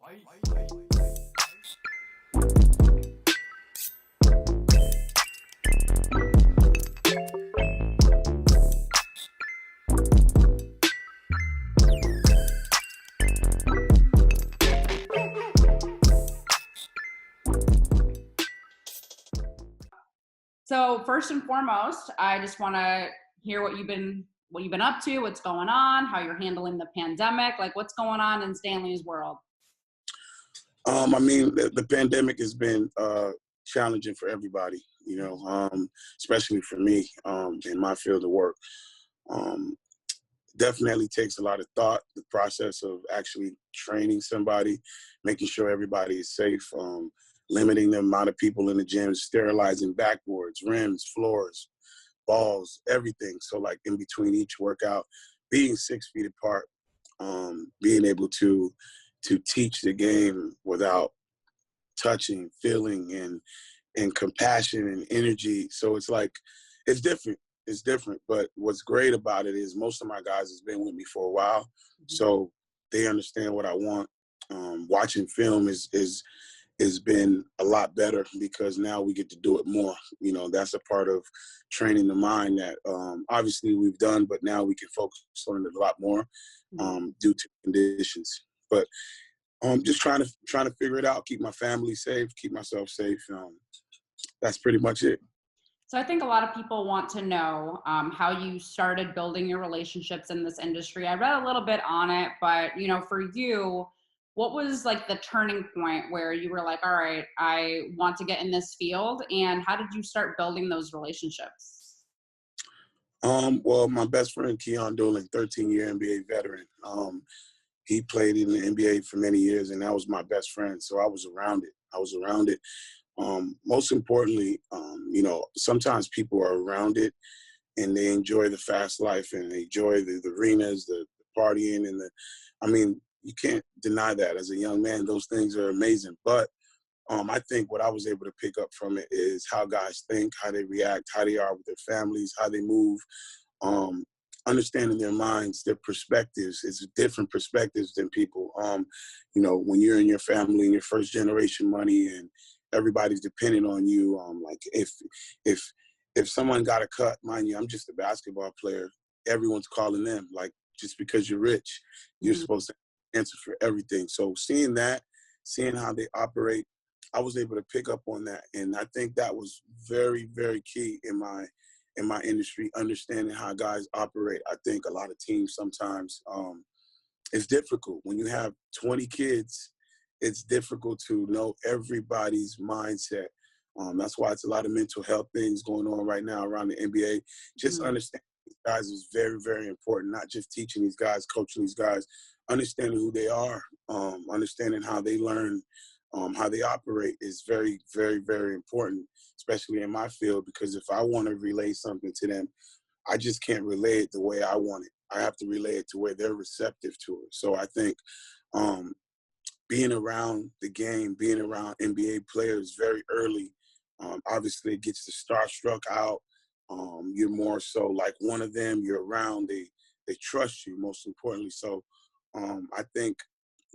So first and foremost, I just want to hear what you've been up to, what's going on, how you're handling the pandemic, like what's going on in Stanley's world. I mean, the pandemic has been challenging for everybody, especially for me in my field of work. Definitely takes a lot of thought, the process of actually training somebody, making sure everybody is safe, limiting the amount of people in the gym, sterilizing backboards, rims, floors, balls, everything. So like in between each workout, being 6 feet apart, being able to teach the game without touching, feeling, and compassion and energy. So it's like, it's different. It's different. But what's great about it is most of my guys has been with me for a while. So they understand what I want. Watching film has been a lot better because now we get to do it more. That's a part of training the mind that obviously we've done, but now we can focus on it a lot more due to conditions. But just trying to figure it out, keep my family safe, keep myself safe. That's pretty much it. So I think a lot of people want to know how you started building your relationships in this industry. I read a little bit on it, but for you, what was like the turning point where you were like, all right, I want to get in this field, and how did you start building those relationships? Well, my best friend, Keyon Dooling, 13-year NBA veteran. He played in the NBA for many years, and that was my best friend. So I was around it. Most importantly, sometimes people are around it and they enjoy the fast life and they enjoy the arenas, the partying, and you can't deny that. As a young man, those things are amazing. But I think what I was able to pick up from it is how guys think, how they react, how they are with their families, how they move, understanding their minds, their perspectives. It's different perspectives than people. When you're in your family and your first generation money and everybody's depending on you, like if someone got a cut, mind you, I'm just a basketball player. Everyone's calling them. Like, just because you're rich, you're supposed to answer for everything. So seeing how they operate, I was able to pick up on that. And I think that was very, very key in my industry, understanding how guys operate. I think a lot of teams sometimes, it's difficult. When you have 20 kids, it's difficult to know everybody's mindset. That's why it's a lot of mental health things going on right now around the NBA. Just understanding these guys is very, very important. Not just teaching these guys, coaching these guys, understanding who they are, understanding how they learn, how they operate is very, very, very important, especially in my field, because if I want to relay something to them, I just can't relay it the way I want it. I have to relay it to where they're receptive to it. So I think being around the game, being around NBA players very early, obviously it gets the starstruck out. You're more so like one of them. You're around. They trust you, most importantly. So I think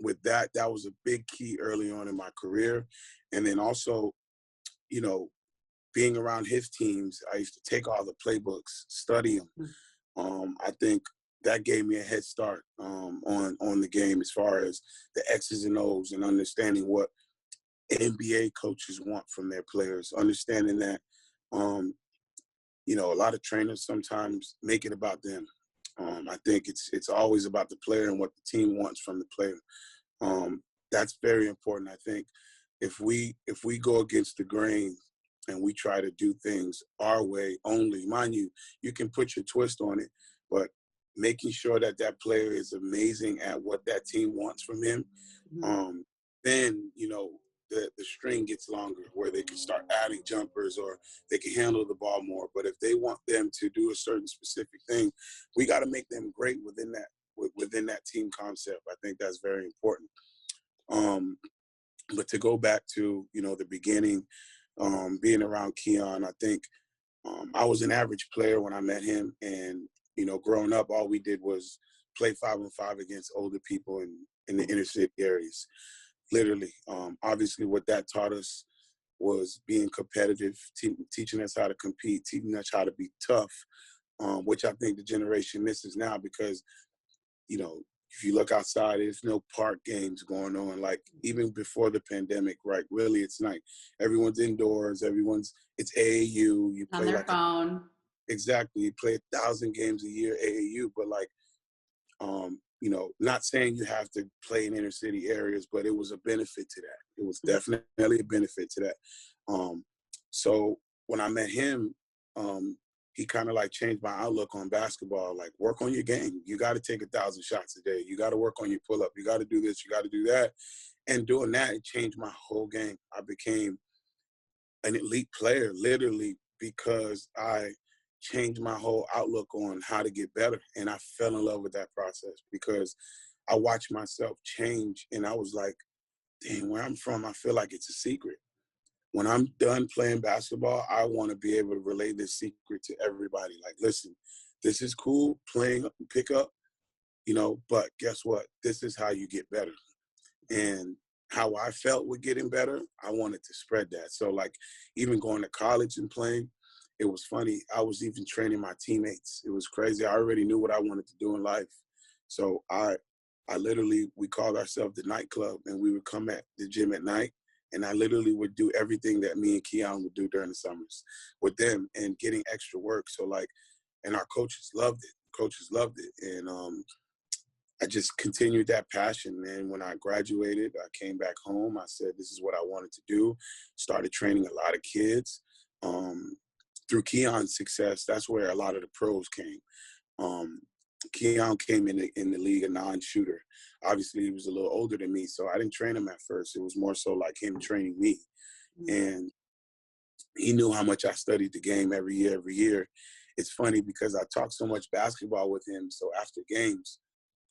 with that was a big key early on in my career. And then also, being around his teams, I used to take all the playbooks, study them. I think that gave me a head start on the game as far as the X's and O's and understanding what NBA coaches want from their players, understanding that, a lot of trainers sometimes make it about them. I think it's always about the player and what the team wants from the player. That's very important. I think if we go against the grain and we try to do things our way only, mind you, you can put your twist on it, but making sure that player is amazing at what that team wants from him, then, the string gets longer where they can start adding jumpers or they can handle the ball more. But if they want them to do a certain specific thing, we got to make them great within that team concept. I think that's very important. But to go back to, the beginning, being around Keyon, I think I was an average player when I met him. And, growing up, all we did was play 5-on-5 against older people in the inner city areas. literally. Obviously, what that taught us was being competitive, teaching us how to compete, teaching us how to be tough, which I think the generation misses now because, you know, if you look outside, there's no park games going on. Like even before the pandemic, right? Really, it's like everyone's indoors. It's AAU. You On play their like phone. exactly. You play 1,000 games a year AAU, but like, you know, not saying you have to play in inner city areas, but it was a benefit to that. It was definitely a benefit to that. So when I met him, he kind of like changed my outlook on basketball. Like, work on your game. You got to take 1,000 shots a day. You got to work on your pull up. You got to do this. You got to do that. And doing that, it changed my whole game. I became an elite player, literally, because I changed my whole outlook on how to get better. And I fell in love with that process because I watched myself change. And I was like, dang, where I'm from, I feel like it's a secret. When I'm done playing basketball, I want to be able to relay this secret to everybody. Like, listen, this is cool playing pickup, you know, but guess what? This is how you get better. And how I felt with getting better, I wanted to spread that. So like even going to college and playing, it was funny. I was even training my teammates. It was crazy. I already knew what I wanted to do in life. So I literally, we called ourselves the nightclub, and we would come at the gym at night. And I literally would do everything that me and Keyon would do during the summers with them and getting extra work. So like, and our coaches loved it. Coaches loved it. And I just continued that passion, man. When I graduated, I came back home. I said, this is what I wanted to do. Started training a lot of kids. Through Keyon's success, that's where a lot of the pros came. Keyon came in the league a non-shooter. Obviously, he was a little older than me, so I didn't train him at first. It was more so like him training me. And he knew how much I studied the game every year. It's funny because I talked so much basketball with him, so after games,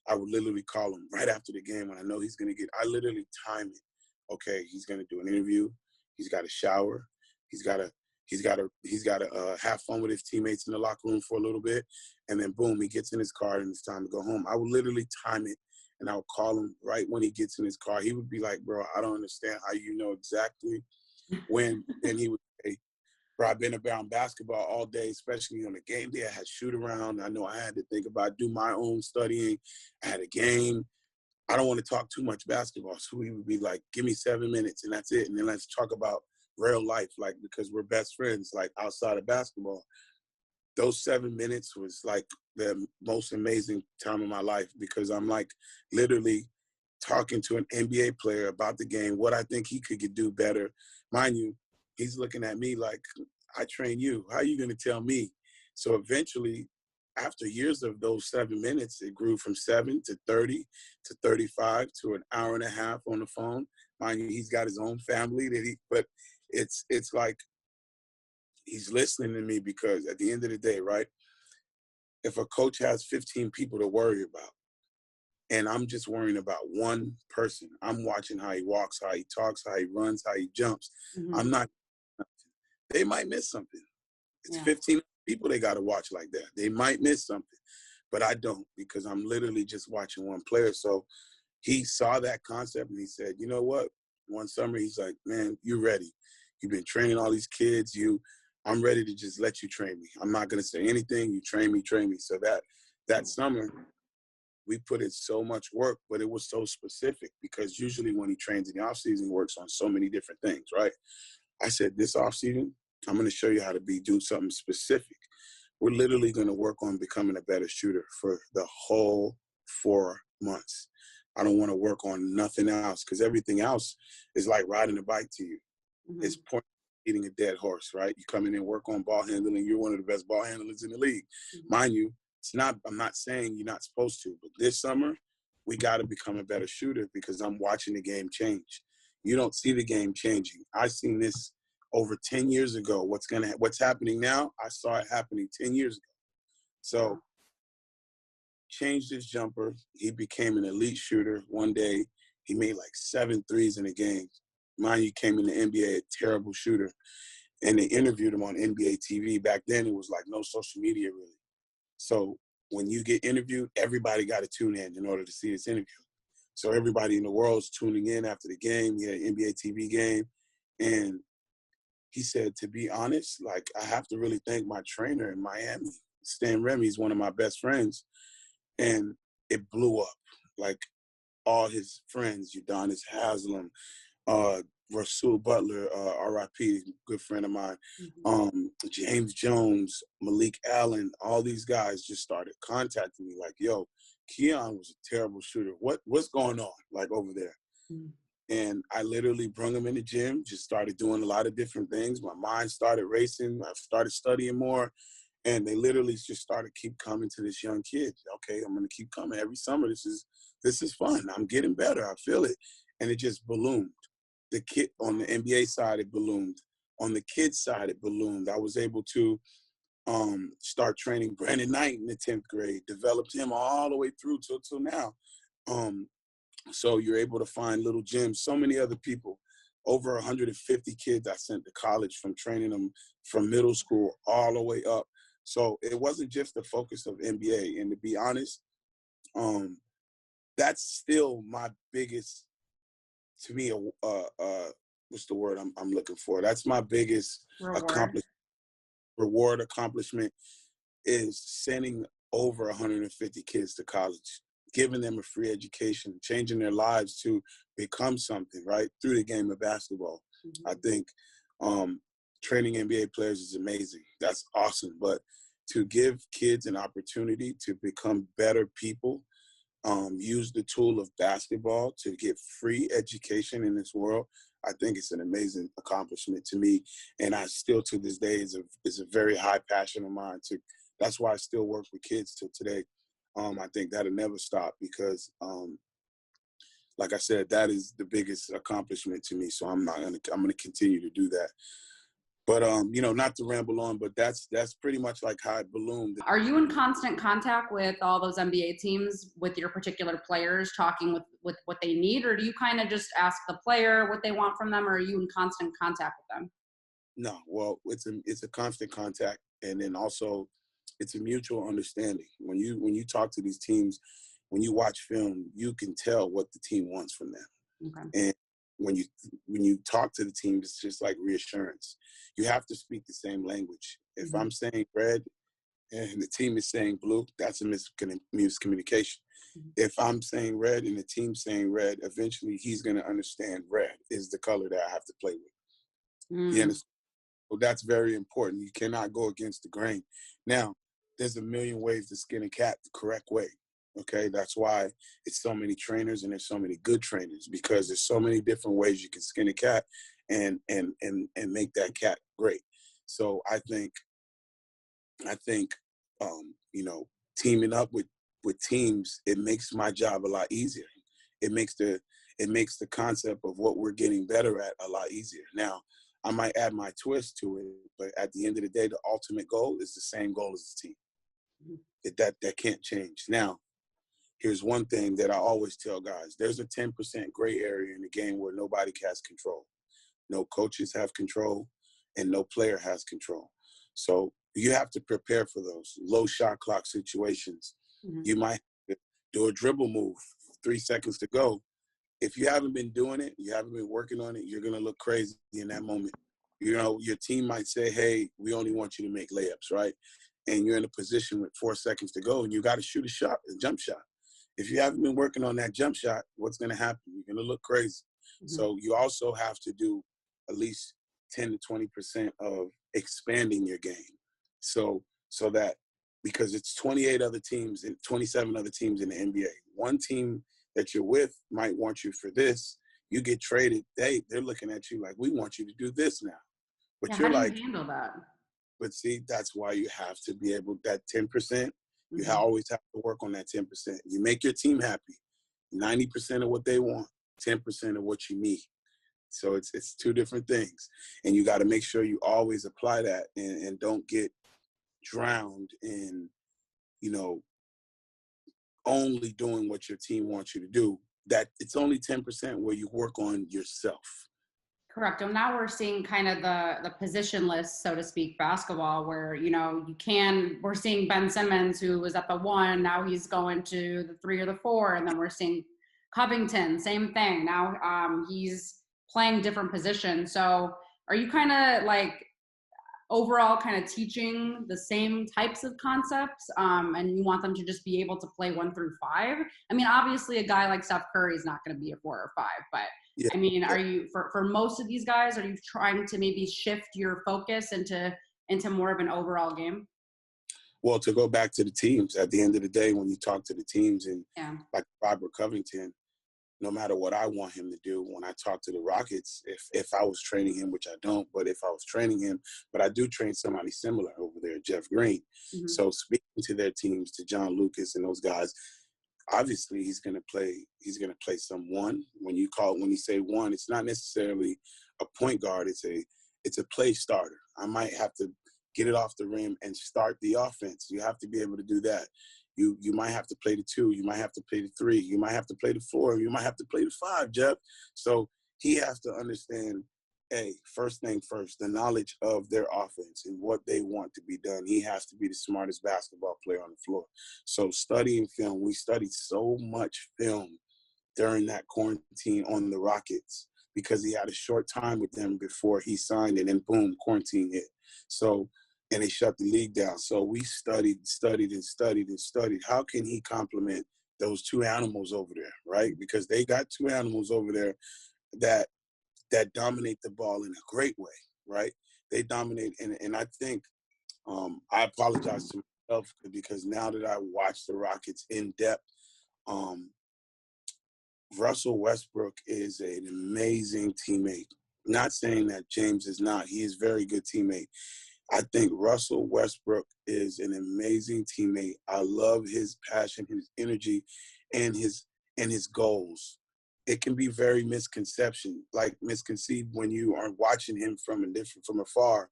I would literally call him right after the game when I know he's going to I literally time it. Okay, he's going to do an interview. He's got to shower. He's got to have fun with his teammates in the locker room for a little bit. And then boom, he gets in his car and it's time to go home. I would literally time it and I would call him right when he gets in his car. He would be like, bro, I don't understand how you know exactly when. And he would say, bro, I've been around basketball all day, especially on the game day. I had shoot around. I know I had to think about, do my own studying. I had a game. I don't want to talk too much basketball. So he would be like, give me 7 minutes and that's it. And then let's talk about real life, like, because we're best friends, like outside of basketball. Those 7 minutes was like the most amazing time of my life because I'm like literally talking to an NBA player about the game, what I think he could do better. Mind you, he's looking at me like, I train you. How are you going to tell me? So eventually, after years of those 7 minutes, it grew from 7 to 30 to 35 to an hour and a half on the phone. Mind you, he's got his own family but it's like he's listening to me because at the end of the day, right, if a coach has 15 people to worry about, and I'm just worrying about one person, I'm watching how he walks, how he talks, how he runs, how he jumps. I'm not, they might miss something. It's 15 people they got to watch like that. They might miss something, but I don't because I'm literally just watching one player. So he saw that concept and he said, you know what? One summer, he's like, man, you ready. You've been training all these kids. I'm ready to just let you train me. I'm not going to say anything. You train me. So that summer, we put in so much work, but it was so specific because usually when he trains in the offseason, he works on so many different things, right? I said, this offseason, I'm going to show you how to do something specific. We're literally going to work on becoming a better shooter for the whole 4 months. I don't want to work on nothing else because everything else is like riding a bike to you. It's eating a dead horse, right? You come in and work on ball handling. You're one of the best ball handlers in the league. Mind you, I'm not saying you're not supposed to, but this summer, we got to become a better shooter because I'm watching the game change. You don't see the game changing. I've seen this over 10 years ago. What's happening now, I saw it happening 10 years ago. So changed his jumper. He became an elite shooter. One day, he made like 7 threes in a game. Mind you, came in the NBA, a terrible shooter. And they interviewed him on NBA TV. Back then, it was like no social media, really. So when you get interviewed, everybody got to tune in order to see this interview. So everybody in the world's tuning in after the game. He had an NBA TV game. And he said, to be honest, like, I have to really thank my trainer in Miami. Stan Remy is one of my best friends. And it blew up. Like, all his friends, Udonis Haslam, Rasul Butler, RIP, good friend of mine, James Jones, Malik Allen, all these guys just started contacting me like, yo, Keyon was a terrible shooter. What's going on, like, over there? And I literally brung him in the gym, just started doing a lot of different things. My mind started racing. I started studying more. And they literally just started keep coming to this young kid. Okay, I'm going to keep coming every summer. This is fun. I'm getting better. I feel it. And it just ballooned. The kid on the NBA side, it ballooned. On the kids side, it ballooned. I was able to start training Brandon Knight in the 10th grade, developed him all the way through till now. So you're able to find little gyms. So many other people, over 150 kids I sent to college from training them from middle school all the way up. So it wasn't just the focus of NBA. And to be honest, that's still my biggest, to me, what's the word I'm looking for? That's my biggest accomplishment is sending over 150 kids to college, giving them a free education, changing their lives to become something, right, through the game of basketball. I think training NBA players is amazing. That's awesome. But to give kids an opportunity to become better people, use the tool of basketball to get free education in this world, I think it's an amazing accomplishment to me. And I still, to this day, is a very high passion of mine. That's why I still work with kids till today. I think that'll never stop because, like I said, that is the biggest accomplishment to me. So I'm gonna continue to do that. But not to ramble on, but that's pretty much like how it ballooned. Are you in constant contact with all those NBA teams, with your particular players, talking with what they need, or do you kind of just ask the player what they want from them, or are you in constant contact with them? No, well, it's a constant contact, and then also it's a mutual understanding. When you talk to these teams, when you watch film, you can tell what the team wants from them. Okay. And when you talk to the team, it's just like reassurance. You have to speak the same language. If I'm saying red and the team is saying blue, that's a miscommunication. If I'm saying red and the team's saying red, eventually he's going to understand red is the color that I have to play with. You understand? So that's very important. You cannot go against the grain. Now, there's a million ways to skin a cat the correct way. Okay, that's why it's so many trainers and there's so many good trainers, because there's so many different ways you can skin a cat and make that cat great. So I think teaming up with teams, it makes my job a lot easier. It makes the concept of what we're getting better at a lot easier. Now, I might add my twist to it, but at the end of the day, the ultimate goal is the same goal as the team. That can't change. Now, here's one thing that I always tell guys. There's a 10% gray area in the game where nobody has control. No coaches have control, and no player has control. So you have to prepare for those low shot clock situations. You might do a dribble move, 3 seconds to go. If you haven't been doing it, you haven't been working on it, you're going to look crazy in that moment. Your team might say, hey, we only want you to make layups, right? And you're in a position with 4 seconds to go, and you got to shoot a jump shot. If you haven't been working on that jump shot, what's going to happen? You're going to look crazy. So you also have to do at least 10 to 20% of expanding your game. So that, because it's 28 other teams and 27 other teams in the NBA. One team that you're with might want you for this. You get traded, they're looking at you like, we want you to do this now. But you're how do like, you handle that? But see, that's why you have to be able, that 10%, you always have to work on that 10%. You make your team happy. 90% of what they want, 10% of what you need. So it's two different things. And you got to make sure you always apply that and don't get drowned in, only doing what your team wants you to do. That it's only 10% where you work on yourself. Correct. And now we're seeing kind of the positionless, so to speak, basketball where, we're seeing Ben Simmons, who was at the 1, now he's going to the 3 or the 4. And then we're seeing Covington, same thing. Now he's playing different positions. So are you kind of like overall kind of teaching the same types of concepts, and you want them to just be able to play 1 through 5? I mean, obviously a guy like Steph Curry is not going to be a 4 or 5, but Yeah. I mean, are you for most of these guys, are you trying to maybe shift your focus into more of an overall game? Well, to go back to the teams, at the end of the day, when you talk to the teams and Yeah. like Robert Covington, no matter what I want him to do, when I talk to the Rockets, if I was training him, which I don't, but if I was training him, but I do train somebody similar over there, Jeff Green. Mm-hmm. So speaking to their teams, to John Lucas and those guys, obviously he's gonna play someone. When you say one, it's not necessarily a point guard, it's a play starter. I might have to get it off the rim and start the offense. You have to be able to do that. You might have to play the 2, you might have to play the 3, you might have to play the 4, you might have to play the 5, Jeff. So he has to understand, first thing first, the knowledge of their offense and what they want to be done. He has to be the smartest basketball player on the floor. So studying film, we studied so much film during that quarantine on the Rockets because he had a short time with them before he signed, and then boom, quarantine hit. So, and they shut the league down. So we studied. How can he complement those 2 animals over there, right? Because they got 2 animals over there that dominate the ball in a great way, right? They dominate, and I think I apologize to myself because now that I watch the Rockets in depth, Russell Westbrook is an amazing teammate. Not saying that James is not. He is a very good teammate. I think Russell Westbrook is an amazing teammate. I love his passion, his energy, and his goals. It can be very misconceived when you are watching him from afar.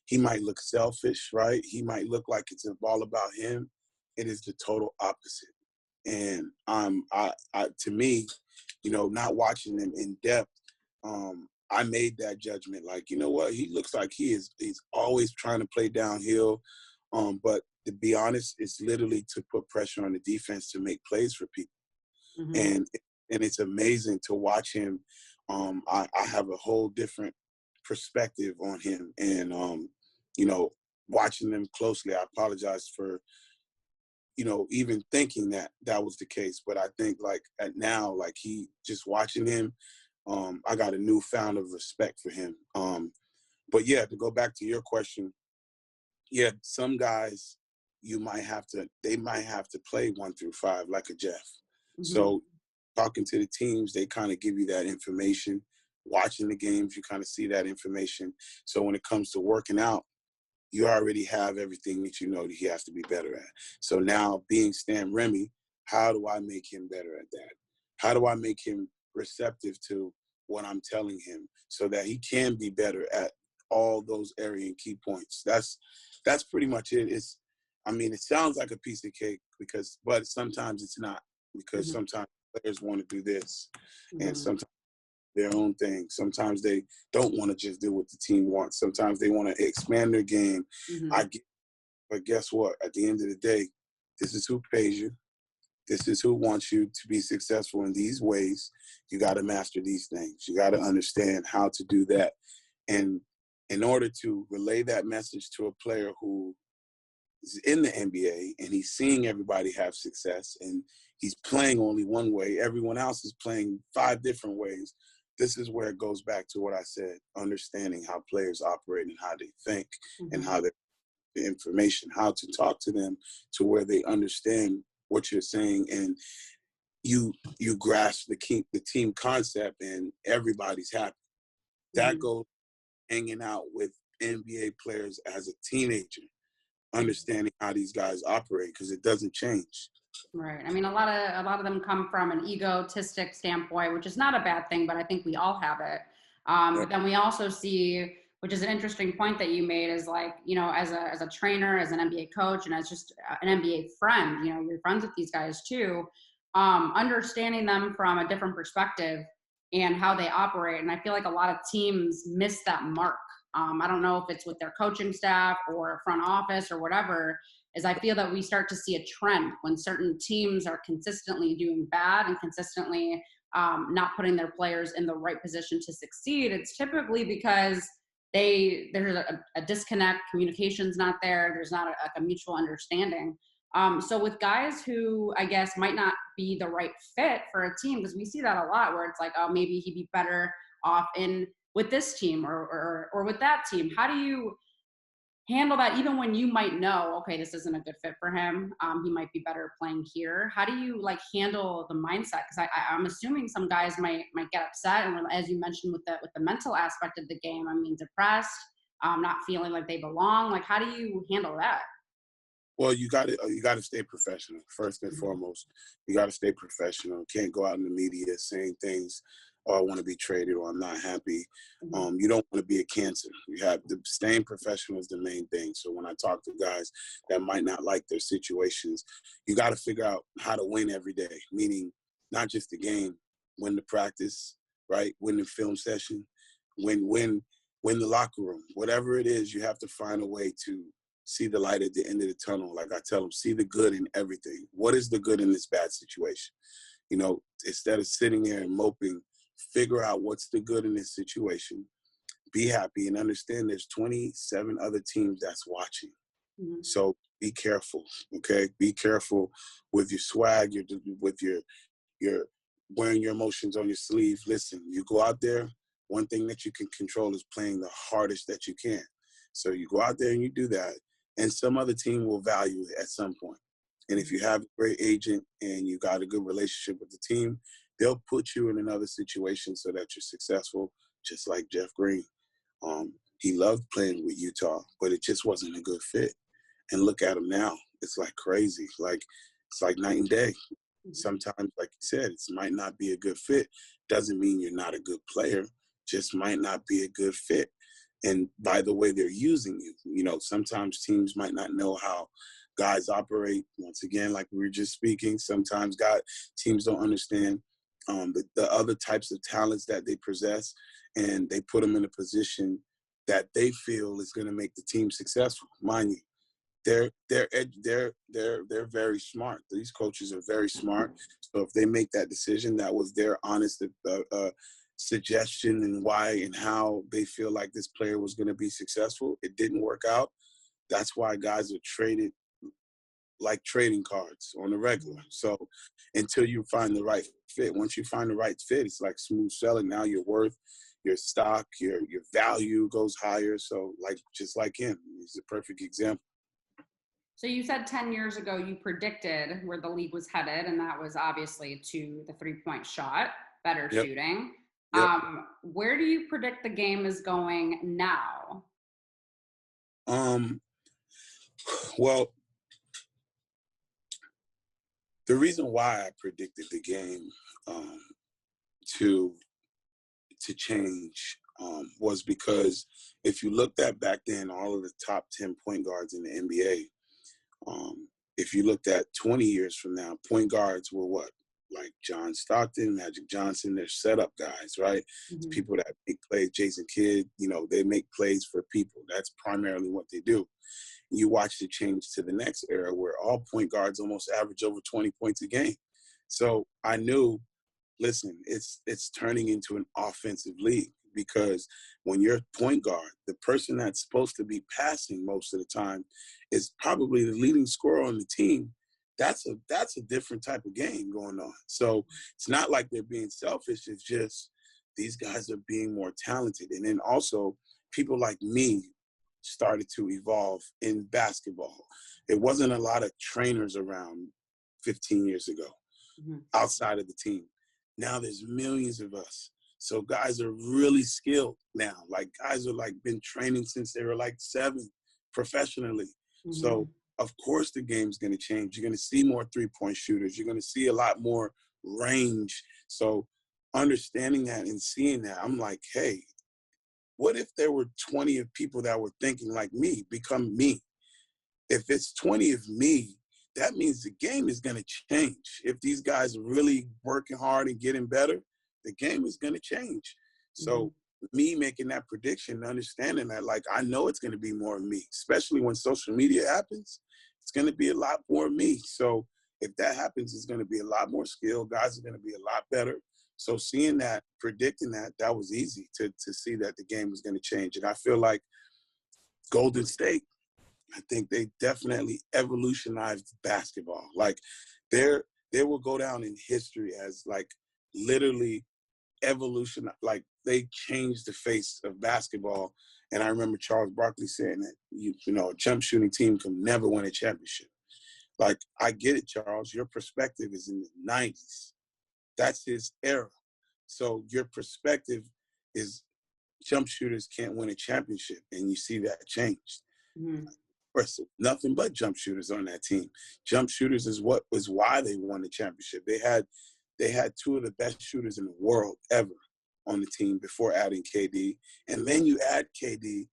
He might look selfish, right? He might look like it's all about him. It is the total opposite. And to me, not watching him in depth, I made that judgment. Like, you know what? He looks like he's always trying to play downhill. But to be honest, it's literally to put pressure on the defense to make plays for people. Mm-hmm. And it's amazing to watch him. I have a whole different perspective on him, and watching them closely. I apologize for even thinking that was the case. But I think he just watching him, I got a newfound of respect for him. But yeah, to go back to your question, yeah, some guys they might have to play 1 through 5 like a Jeff. Mm-hmm. So talking to the teams, they kind of give you that information. Watching the games, you kind of see that information. So when it comes to working out, you already have everything that you know that he has to be better at. So now being Stan Remy, how do I make him better at that? How do I make him receptive to what I'm telling him so that he can be better at all those area and key points? That's pretty much it. It sounds like a piece of cake but sometimes it's not, because Mm-hmm. sometimes players want to do this, Mm-hmm. and sometimes their own thing. Sometimes they don't want to just do what the team wants. Sometimes they want to expand their game. Mm-hmm. But guess what? At the end of the day, this is who pays you. This is who wants you to be successful in these ways. You got to master these things. You got to understand how to do that. And in order to relay that message to a player who is in the NBA and he's seeing everybody have success and he's playing only one way, everyone else is playing 5 different ways. This is where it goes back to what I said, understanding how players operate and how they think, Mm-hmm. and how the information, how to talk to them to where they understand what you're saying, and you grasp the team concept and everybody's happy. That Mm-hmm. goes hanging out with NBA players as a teenager, understanding how these guys operate, because it doesn't change. Right. I mean, a lot of them come from an egotistic standpoint, which is not a bad thing, but I think we all have it. But then we also see, which is an interesting point that you made, is like, as a trainer, as an NBA coach, and as just an NBA friend, you're friends with these guys too, understanding them from a different perspective and how they operate. And I feel like a lot of teams miss that mark. I don't know if it's with their coaching staff or front office or whatever. is I feel that we start to see a trend when certain teams are consistently doing bad and consistently not putting their players in the right position to succeed. It's typically because there's a disconnect, communication's not there, there's not a mutual understanding. So with guys who I guess might not be the right fit for a team, because we see that a lot where it's like, oh, maybe he'd be better off in with this team or with that team. How do you handle that even when you might know, okay, this isn't a good fit for him, he might be better playing here? How do you like handle the mindset? Because I'm assuming some guys might get upset, and as you mentioned with the mental aspect of the game, I mean, depressed, not feeling like they belong. Like, how do you handle that? Well, you got to stay professional first and foremost. You got to stay professional. You can't go out in the media saying things, "Oh, I want to be traded," or "I'm not happy." You don't want to be a cancer. You have to staying professional is the main thing. So when I talk to guys that might not like their situations, you got to figure out how to win every day. Meaning, not just the game, win the practice, right? Win the film session, win the locker room. Whatever it is, you have to find a way to see the light at the end of the tunnel. Like I tell them, see the good in everything. What is the good in this bad situation? You know, instead of sitting there and moping, figure out what's the good in this situation. Be happy and understand there's 27 other teams that's watching. So be careful, okay? Be careful with your swag, with your wearing your emotions on your sleeve. Listen, you go out there, one thing that you can control is playing the hardest that you can. So you go out there and you do that, and some other team will value it at some point. And if you have a great agent and you got a good relationship with the team, they'll put you in another situation so that you're successful, just like Jeff Green. He loved playing with Utah, but it just wasn't a good fit. And look at him now. It's like crazy. It's like night and day. Sometimes, like you said, it might not be a good fit. Doesn't mean you're not a good player. Just might not be a good fit. And by the way they're using you, you know, sometimes teams might not know how guys operate. Once again, like we were just speaking, sometimes teams don't understand the other types of talents that they possess, and they put them in a position that they feel is going to make the team successful. Mind you, they're very smart. These coaches are very smart. So if they make that decision, that was their honest suggestion and why and how they feel like this player was going to be successful. It didn't work out. That's why guys are traded like trading cards on the regular. So until you find the right fit, once you find the right fit, it's like smooth selling. Now your worth, your stock, your value goes higher. So like just like him, he's a perfect example. So you said 10 years ago you predicted where the league was headed, and that was obviously to the three-point shot, better shooting. Yep. Where do you predict the game is going now? Well, the reason why I predicted the game to change was because if you looked at back then all of the top 10 point guards in the NBA, if you looked at 20 years from now, point guards were what? Like John Stockton, Magic Johnson, they're setup guys, right? It's people that make plays. Jason Kidd, you know, they make plays for people. That's primarily what they do. You watch the change to the next era where all point guards almost average over 20 points a game. So I knew, listen, it's turning into an offensive league, because when you're a point guard, the person that's supposed to be passing most of the time is probably the leading scorer on the team. That's a different type of game going on. So it's not like they're being selfish. It's just these guys are being more talented. And then also people like me started to evolve in basketball. There wasn't a lot of trainers around 15 years ago outside of the team. Now there's millions of us. So guys are really skilled now. Like guys are like been training since they were like 7 professionally. So of course the game's going to change. You're going to see more three-point shooters. You're going to see a lot more range. So understanding that and seeing that, I'm like, hey, what if there were 20 of people that were thinking like me, become me? If it's 20 of me, that means the game is going to change. If these guys are really working hard and getting better, the game is going to change. So me making that prediction, understanding that, like, I know it's going to be more of me, especially when social media happens. It's going to be a lot more of me. So if that happens, it's going to be a lot more skill. Guys are going to be a lot better. So seeing that, predicting that, that was easy to see that the game was going to change. And I feel like Golden State, I think they definitely evolutionized basketball. Like, they will go down in history as, like, literally evolution. Like, they changed the face of basketball. And I remember Charles Barkley saying that, you know, a jump shooting team can never win a championship. Like, I get it, Charles. Your perspective is in the 90s. That's his era. So your perspective is jump shooters can't win a championship, and you see that changed. Mm-hmm. Nothing but jump shooters on that team. Jump shooters is what was why they won the championship. They had two of the best shooters in the world ever on the team before adding KD. And then you add KD,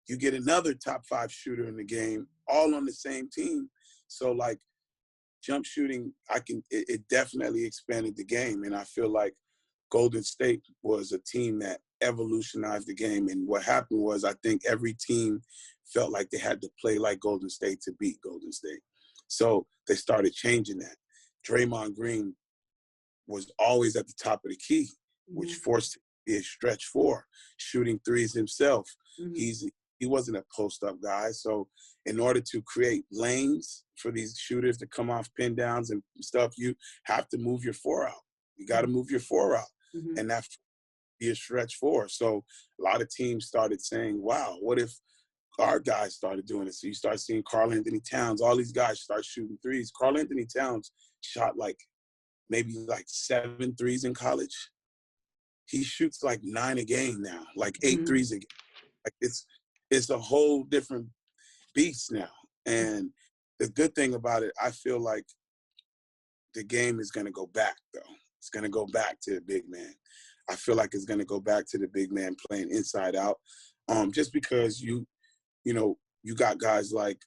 you get another top 5 shooter in the game, all on the same team. So, like, jump shooting, it definitely expanded the game. And I feel like Golden State was a team that evolutionized the game. And what happened was, I think every team felt like they had to play like Golden State to beat Golden State. So they started changing that. Draymond Green was always at the top of the key, which forced him to be a stretch 4, shooting threes himself. Mm-hmm. He wasn't a post-up guy. So in order to create lanes for these shooters to come off pin downs and stuff, you have to move your 4 out. You got to move your 4 out. Mm-hmm. And that be a stretch 4. So a lot of teams started saying, wow, what if our guys started doing it? So you start seeing Karl Anthony Towns, all these guys start shooting threes. Karl Anthony Towns shot maybe 7 threes in college. He shoots 9 a game now, 8 threes a game. It's a whole different beast now. And the good thing about it, I feel like the game is going to go back, though. It's going to go back to the big man. I feel like it's going to go back to the big man playing inside out. Just because you got guys like,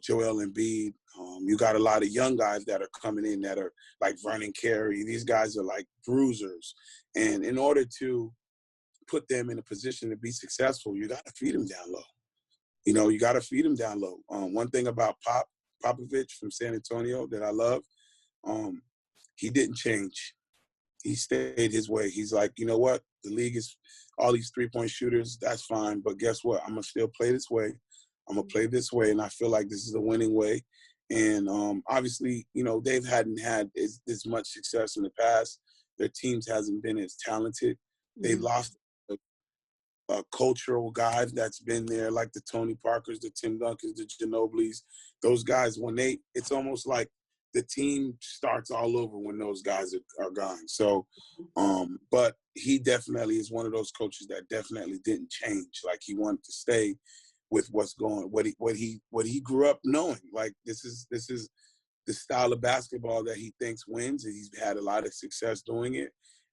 Joel Embiid. You got a lot of young guys that are coming in that are like Vernon Carey. These guys are like bruisers. And in order to put them in a position to be successful, you got to feed them down low. You got to feed them down low. One thing about Popovich from San Antonio that I love, he didn't change. He stayed his way. He's like, you know what? The league is all these 3-point shooters. That's fine. But guess what? I'm going to still play this way. I'm going to play this way. And I feel like this is a winning way. And obviously, they hadn't had as much success in the past. Their teams hasn't been as talented. Mm-hmm. They lost a cultural guy that's been there, like the Tony Parkers, the Tim Duncans, the Ginobilis. Those guys, it's almost like the team starts all over when those guys are gone. So, but he definitely is one of those coaches that definitely didn't change. Like, he wanted to stay with what's going, what he grew up knowing. Like, this is the style of basketball that he thinks wins, and he's had a lot of success doing it.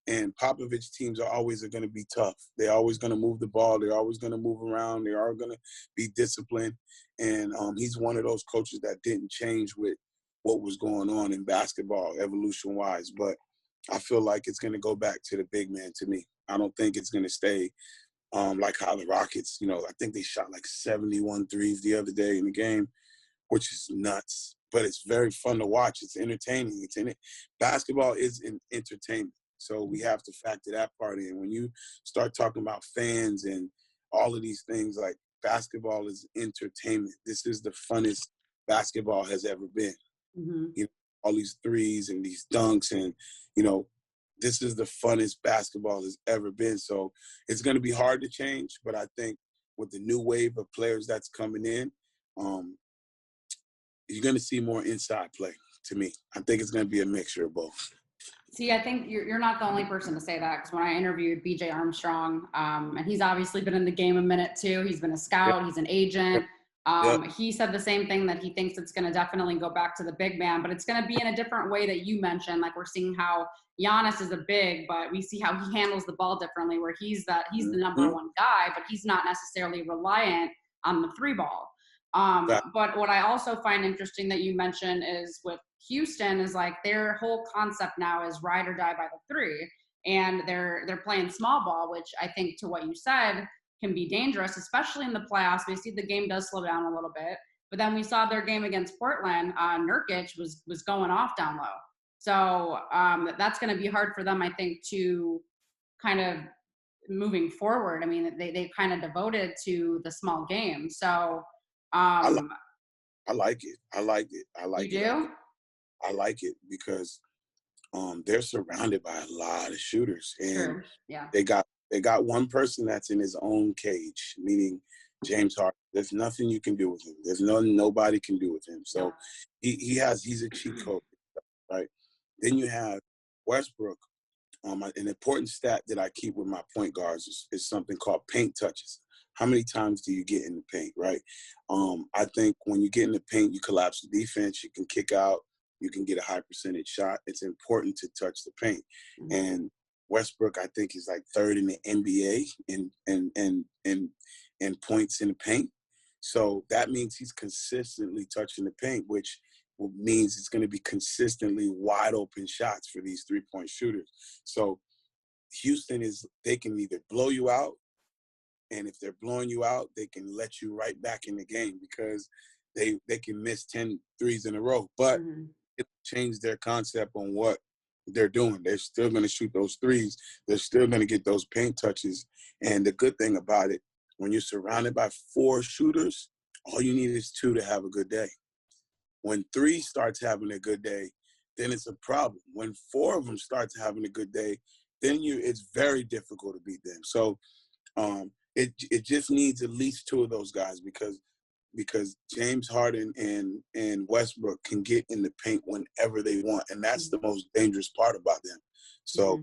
And Popovich teams are always going to be tough. They're always going to move the ball. They're always going to move around. They are going to be disciplined. And he's one of those coaches that didn't change with what was going on in basketball, evolution-wise. But I feel like it's going to go back to the big man to me. I don't think it's going to stay like how the Rockets, I think they shot 71 threes the other day in the game, which is nuts. But it's very fun to watch. It's entertaining. Basketball is an entertainment. So we have to factor that part in. When you start talking about fans and all of these things, like, basketball is entertainment. This is the funnest basketball has ever been. Mm-hmm. All these threes and these dunks, and this is the funnest basketball has ever been. So it's going to be hard to change, but I think with the new wave of players that's coming in, you're going to see more inside play. To me, I think it's going to be a mixture of both. See, I think you're not the only person to say that, because when I interviewed BJ Armstrong, and he's obviously been in the game a minute too. He's been a scout. He's an agent. He said the same thing, that he thinks it's going to definitely go back to the big man, but it's going to be in a different way that you mentioned. Like, we're seeing how Giannis is a big, but we see how he handles the ball differently, where he's the number one guy, but he's not necessarily reliant on the 3 ball. But what I also find interesting that you mentioned is with Houston is, like, their whole concept now is ride or die by the 3. and they're playing small ball, which I think, to what you said, can be dangerous, especially in the playoffs. We see the game does slow down a little bit, but then we saw their game against Portland. Nurkic was going off down low, so that's going to be hard for them, I think, to kind of moving forward. I mean, they kind of devoted to the small game. So I, li- I like it. I like it. I like you it. do? I like it because they're surrounded by a lot of shooters, and True. Yeah. they got one person that's in his own cage, meaning James Harden. There's nothing you can do with him. There's nobody can do with him. So he's a cheat code, right? Then you have Westbrook. An important stat that I keep with my point guards is something called paint touches. How many times do you get in the paint, right? I think when you get in the paint, you collapse the defense, you can kick out, you can get a high percentage shot. It's important to touch the paint. Mm-hmm. And Westbrook, I think, is like third in the NBA in points in the paint. So that means he's consistently touching the paint, which means it's going to be consistently wide open shots for these 3-point shooters. So Houston they can either blow you out, and if they're blowing you out, they can let you right back in the game because they can miss 10 threes in a row. But it changed their concept on what they're doing. They're still going to shoot those threes. They're still going to get those paint touches. And the good thing about it, when you're surrounded by 4 shooters, all you need is 2 to have a good day. When 3 starts having a good day, then it's a problem. When 4 of them starts having a good day, then it's very difficult to beat them. So it just needs at least 2 of those guys because James Harden and Westbrook can get in the paint whenever they want, and that's the most dangerous part about them. So,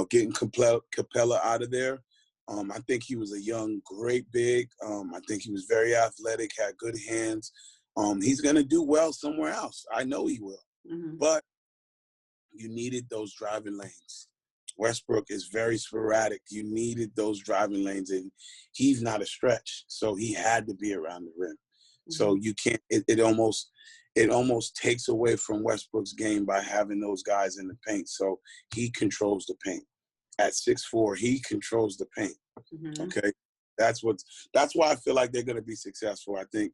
getting Capella out of there, I think he was a young, great big. I think he was very athletic, had good hands. He's going to do well somewhere else. I know he will. But you needed those driving lanes. Westbrook is very sporadic. You needed those driving lanes, and he's not a stretch, so he had to be around the rim. So you can't. It almost takes away from Westbrook's game by having those guys in the paint. So he controls the paint. At 6'4", he controls the paint. Okay, that's why I feel like they're going to be successful. I think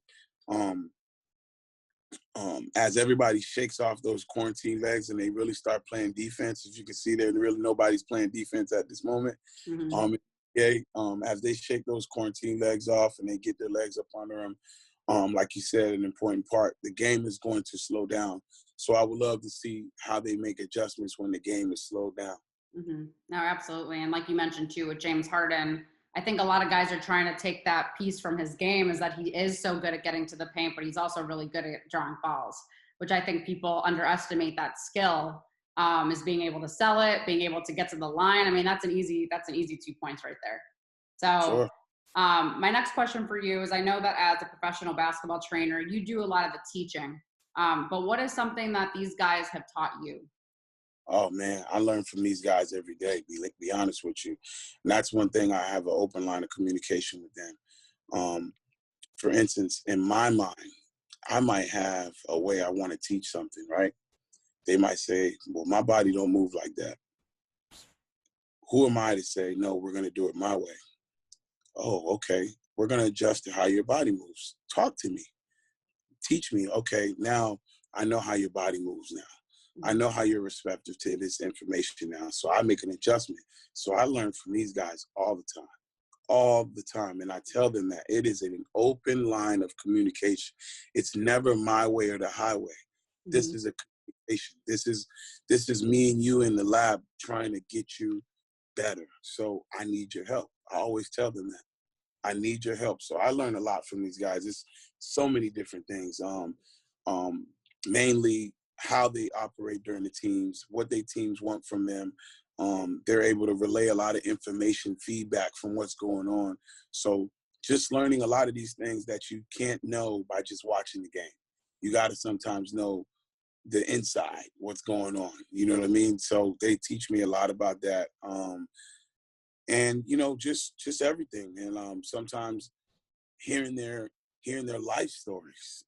as everybody shakes off those quarantine legs and they really start playing defense, as you can see, there really nobody's playing defense at this moment. As they shake those quarantine legs off and they get their legs up under them, like you said, an important part, the game is going to slow down. So I would love to see how they make adjustments when the game is slowed down. No, absolutely. And like you mentioned too, with James Harden, I think a lot of guys are trying to take that piece from his game, is that he is so good at getting to the paint, but he's also really good at drawing fouls, which I think people underestimate that skill, is being able to sell it, being able to get to the line. I mean, that's an easy 2 points right there. So Sure. My next question for you is, I know that as a professional basketball trainer, you do a lot of the teaching, but what is something that these guys have taught you? Oh man, I learn from these guys every day. Be honest with you, and that's one thing. I have an open line of communication with them. For instance, in my mind, I might have a way I want to teach something. Right? They might say, "Well, my body don't move like that." Who am I to say, "No, we're going to do it my way"? Oh, okay. We're going to adjust to how your body moves. Talk to me. Teach me. Okay, now I know how your body moves now. I know how you're receptive to this information now. So I make an adjustment. So I learn from these guys all the time. And I tell them that it is an open line of communication. It's never my way or the highway. This is a communication. This is me and you in the lab trying to get you better. So I need your help. I always tell them that. I need your help. So I learn a lot from these guys. It's so many different things. Mainly how they operate during the teams, what their teams want from them. They're able to relay a lot of information, feedback from what's going on. So just learning a lot of these things that you can't know by just watching the game. You got to sometimes know the inside, what's going on. You know what I mean? So they teach me a lot about that. And just everything. And sometimes hearing their life stories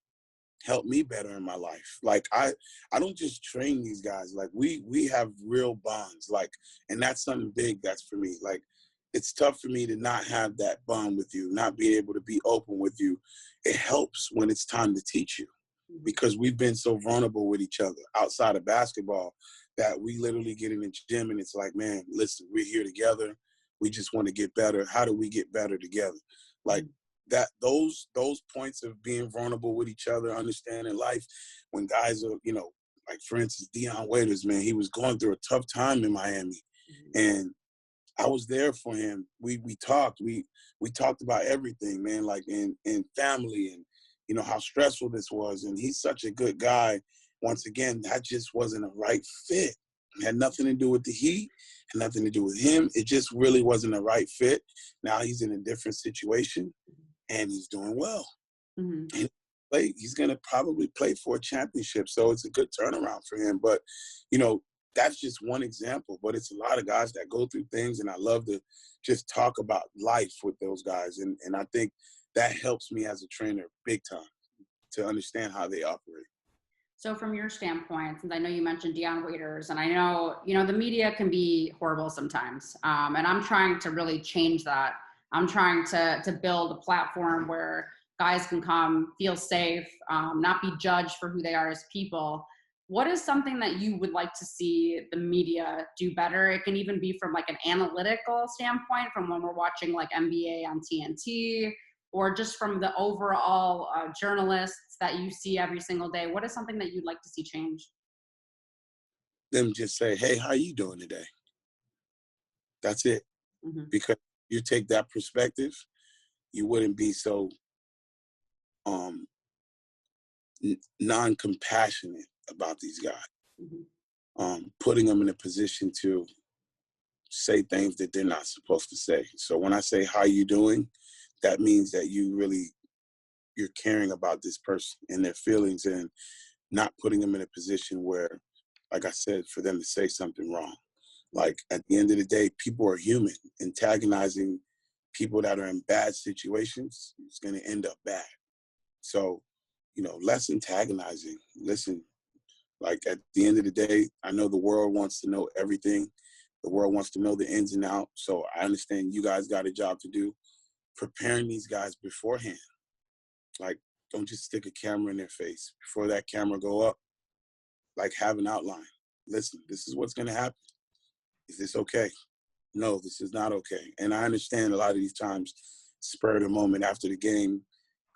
helped me better in my life. Like I don't just train these guys. Like we have real bonds. Like, and that's something big that's for me. Like it's tough for me to not have that bond with you, not be able to be open with you. It helps when it's time to teach you because we've been so vulnerable with each other outside of basketball that we literally get in the gym and it's like, man, listen, we're here together. We just want to get better. How do we get better together? Like that, those points of being vulnerable with each other, understanding life when guys are, you know, like for instance, Dwyane Wade, man, he was going through a tough time in Miami. And I was there for him. We talked. We talked about everything, man, like in family and, you know, how stressful this was. And he's such a good guy. Once again, that just wasn't a right fit. It had nothing to do with the Heat, had nothing to do with him. It just really wasn't a right fit. Now he's in a different situation and he's doing well. And he's going to probably play for a championship. So it's a good turnaround for him. But, you know, that's just one example, but it's a lot of guys that go through things, and I love to just talk about life with those guys. And I think that helps me as a trainer big time to understand how they operate. So from your standpoint, since I know you mentioned Deion Waiters, and I know, you know, the media can be horrible sometimes, and I'm trying to really change that. I'm trying to build a platform where guys can come, feel safe, not be judged for who they are as people. What is something that you would like to see the media do better? It can even be from like an analytical standpoint, from when we're watching like NBA on TNT, or just from the overall journalists that you see every single day. What is something that you'd like to see change? Them just say, hey, how you doing today? That's it. Because you take that perspective, you wouldn't be so non-compassionate about these guys, putting them in a position to say things that they're not supposed to say. So when I say, how you doing, that means that you're caring about this person and their feelings and not putting them in a position where, like I said, for them to say something wrong. Like at the end of the day, people are human. Antagonizing people that are in bad situations is going to end up bad. So, you know, less antagonizing. Listen, like at the end of the day, I know the world wants to know everything. The world wants to know the ins and outs. So I understand you guys got a job to do, preparing these guys beforehand. Like, don't just stick a camera in their face. Before that camera go up, like have an outline. Listen, this is what's going to happen. Is this okay? No, this is not okay. And I understand a lot of these times, spur of the moment after the game.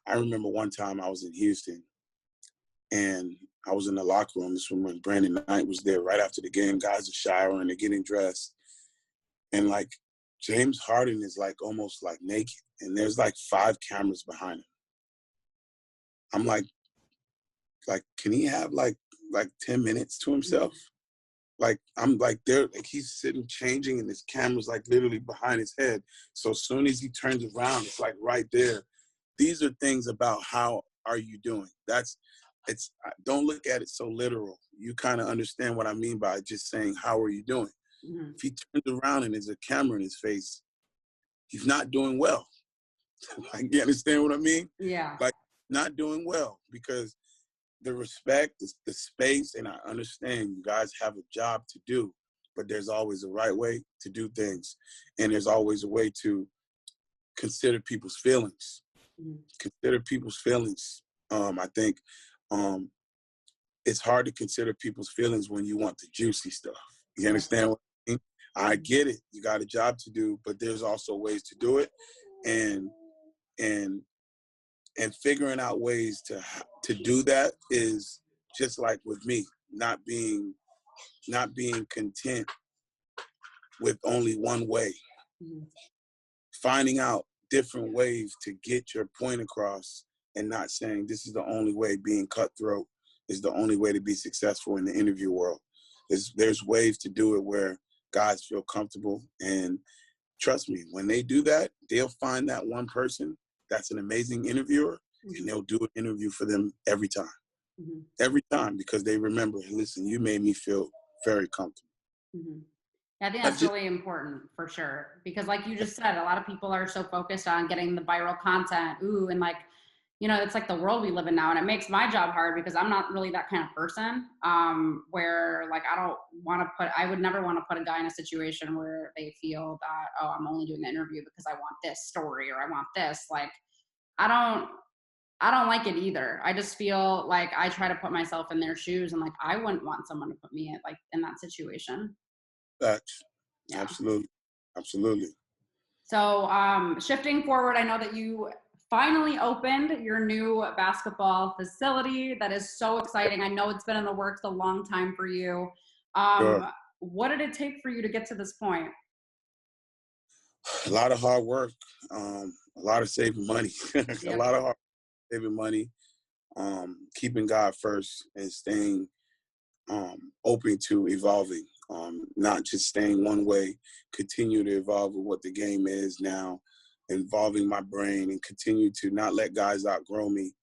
I remember one time I was in Houston and I was in the locker room. This was when Brandon Knight was there right after the game. Guys are showering, they're getting dressed. And like James Harden is like almost like naked. And there's like 5 cameras behind him. I'm like, can he have like 10 minutes to himself? Like, I'm like there, like he's sitting changing and his camera's like literally behind his head. So as soon as he turns around, it's like right there. These are things about how are you doing? Don't look at it so literal. You kind of understand what I mean by just saying, how are you doing? If he turns around and there's a camera in his face, he's not doing well. Like, you understand what I mean? Yeah. Like, not doing well because the respect, the space, and I understand you guys have a job to do, but there's always a right way to do things. And there's always a way to consider people's feelings. Consider people's feelings. I think it's hard to consider people's feelings when you want the juicy stuff. You understand what I mean? I get it. You got a job to do, but there's also ways to do it. And figuring out ways to do that is just like with me, not being content with only one way. Finding out different ways to get your point across and not saying this is the only way. Being cutthroat is the only way to be successful in the interview world. There's ways to do it where guys feel comfortable, and trust me, when they do that, they'll find that one person that's an amazing interviewer, and they'll do an interview for them every time. Every time, because they remember, listen, you made me feel very comfortable. I think that's really important for sure. Because like you just said, a lot of people are so focused on getting the viral content. And like, it's like the world we live in now, and it makes my job hard because I'm not really that kind of person, where like I would never want to put a guy in a situation where they feel that, oh, I'm only doing the interview because I want this story or I want this. Like, I don't like it either. I just feel like I try to put myself in their shoes, and like I wouldn't want someone to put me in that situation. Facts. Yeah. Absolutely. Absolutely. So shifting forward, I know that you finally opened your new basketball facility. That is so exciting. I know it's been in the works a long time for you. Sure. What did it take for you to get to this point? A lot of hard work, a lot of saving money, a Yep. lot of hard saving money, keeping God first and staying open to evolving, not just staying one way, continue to evolve with what the game is now, involving my brain and continue to not let guys outgrow me,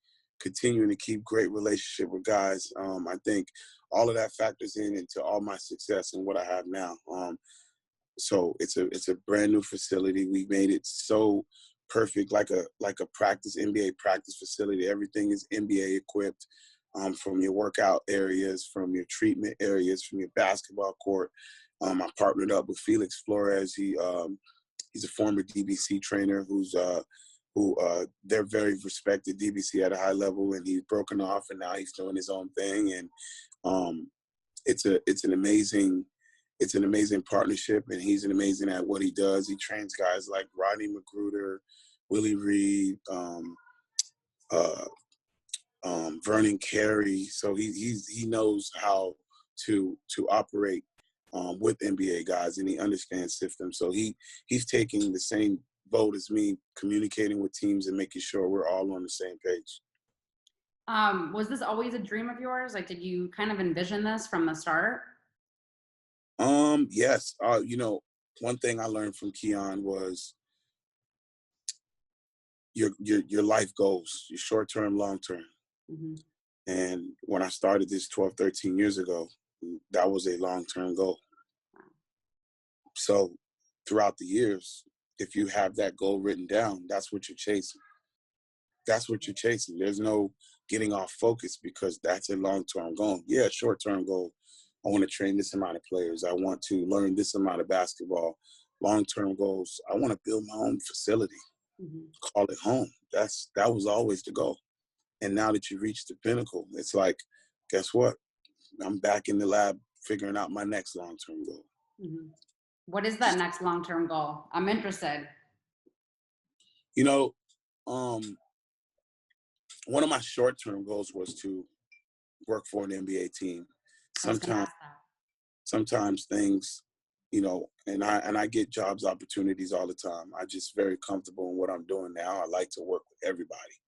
continuing to keep great relationship with guys. I think all of that factors into all my success and what I have now. So it's a brand new facility. We made it so perfect, like a practice NBA practice facility. Everything is NBA equipped, from your workout areas, from your treatment areas, from your basketball court. I partnered up with Felix Flores. He's a former DBC trainer who they're very respected DBC at a high level, and he's broken off and now he's doing his own thing. And it's an amazing partnership, and he's an amazing at what he does. He trains guys like Rodney Magruder, Willie Reed, Vernon Carey. So he knows how to operate with NBA guys, and he understands systems. So he's taking the same boat as me, communicating with teams and making sure we're all on the same page. Was this always a dream of yours? Like, did you kind of envision this from the start? Yes. One thing I learned from Keyon was your life goals, your short term, long term. Mm-hmm. And when I started this 12, 13 years ago, that was a long term goal. So throughout the years, if you have that goal written down, that's what you're chasing. That's what you're chasing. There's no getting off focus because that's a long term goal. Yeah, short term goal. I want to train this amount of players. I want to learn this amount of basketball. Long-term goals. I want to build my own facility. Mm-hmm. Call it home. That was always the goal. And now that you reach the pinnacle, it's like, guess what? I'm back in the lab figuring out my next long-term goal. Mm-hmm. What is that next long-term goal? I'm interested. One of my short-term goals was to work for an NBA team. Sometimes things, and I get jobs opportunities all the time. I'm just very comfortable in what I'm doing now. I like to work with everybody,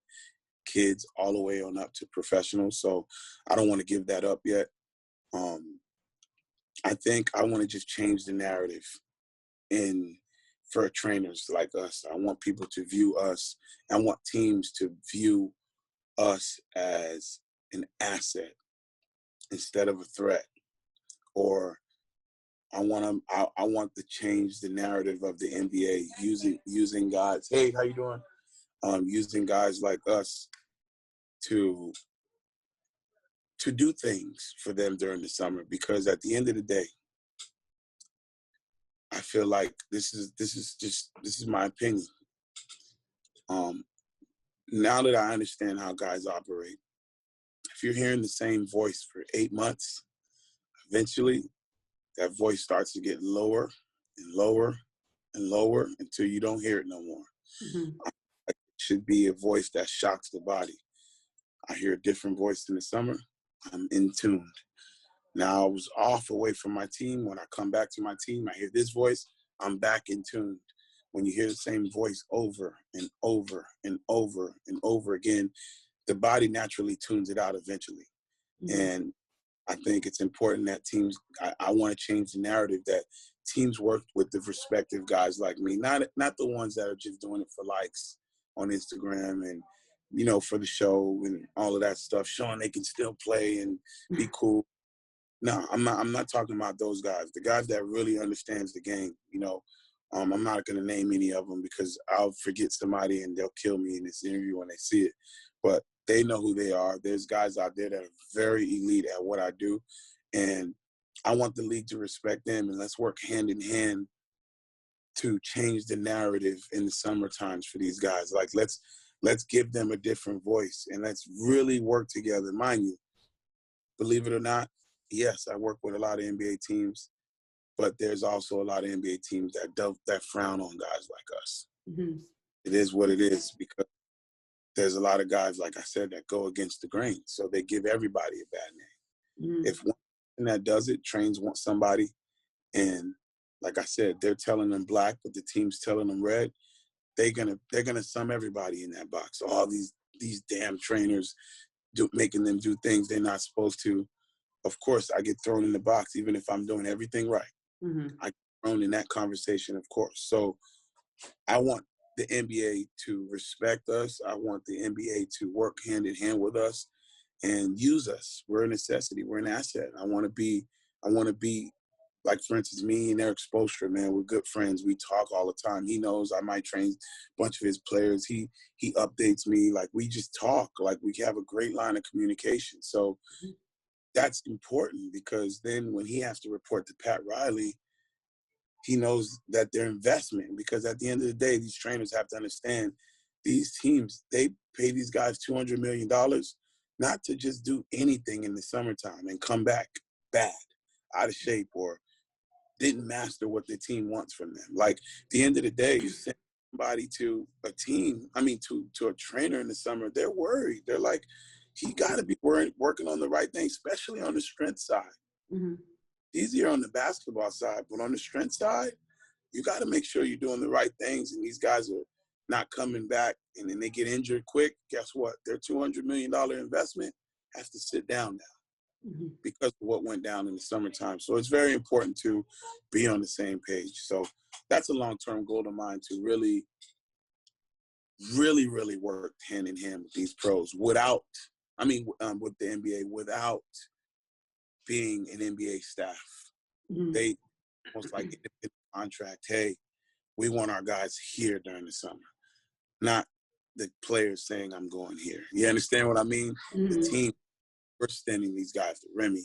kids all the way on up to professionals. So I don't want to give that up yet. I think I want to just change the narrative for trainers like us. I want people to view us. I want teams to view us as an asset instead of a threat. Or I want to change the narrative of the NBA using guys. Hey, how you doing? Using guys like us to do things for them during the summer, because at the end of the day, I feel like this is my opinion. Now that I understand how guys operate, if you're hearing the same voice for 8 months, eventually that voice starts to get lower and lower and lower until you don't hear it no more. Mm-hmm. It should be a voice that shocks the body. I hear a different voice in the summer. I'm in tuned. Now I was off away from my team. When I come back to my team, I hear this voice. I'm back in tuned. When you hear the same voice over and over and over and over again, the body naturally tunes it out eventually. Mm-hmm. And I think it's important that teams, I want to change the narrative that teams work with the respective guys like me, not the ones that are just doing it for likes on Instagram and, for the show and all of that stuff, showing they can still play and be cool. No, I'm not talking about those guys. The guys that really understands the game, I'm not going to name any of them because I'll forget somebody and they'll kill me in this interview when they see it. but they know who they are. There's guys out there that are very elite at what I do, and I want the league to respect them, and let's work hand in hand to change the narrative in the summer times for these guys. Like, let's give them a different voice, and let's really work together. Mind you, believe it or not, yes, I work with a lot of NBA teams, but there's also a lot of NBA teams that frown on guys like us. Mm-hmm. It is what it is, because there's a lot of guys, like I said, that go against the grain. So they give everybody a bad name. Mm-hmm. If one person that does it trains somebody, and like I said, they're telling them black, but the team's telling them red, they're gonna sum everybody in that box. All these damn trainers making them do things they're not supposed to. Of course, I get thrown in the box, even if I'm doing everything right. Mm-hmm. I get thrown in that conversation, of course. So I want the NBA to respect us. I want the NBA to work hand in hand with us and use us. We're a necessity. We're an asset. I want to be like, for instance, me and Eric Spoelstra, man, we're good friends. We talk all the time. He knows I might train a bunch of his players. He updates me. Like, we just talk. Like, we have a great line of communication. So that's important, because then when he has to report to Pat Riley, he knows that they're investment, because at the end of the day, these trainers have to understand these teams, they pay these guys $200 million not to just do anything in the summertime and come back bad, out of shape, or didn't master what the team wants from them. Like, at the end of the day, you send somebody to a team, to a trainer in the summer, they're worried. They're like, he got to be working on the right thing, especially on the strength side. Mm-hmm. Easier on the basketball side, but on the strength side, you got to make sure you're doing the right things, and these guys are not coming back, and then they get injured quick. Guess what? Their $200 million investment has to sit down now, Mm-hmm. because of what went down in the summertime. So it's very important to be on the same page. So that's a long-term goal of mine, to really, really, really work hand in hand with these pros with the NBA, without being an NBA staff. Mm-hmm. They almost like independent contract. Hey, we want our guys here during the summer, not the players saying I'm going here. You understand what I mean? Mm-hmm. The team, we're sending these guys to Remy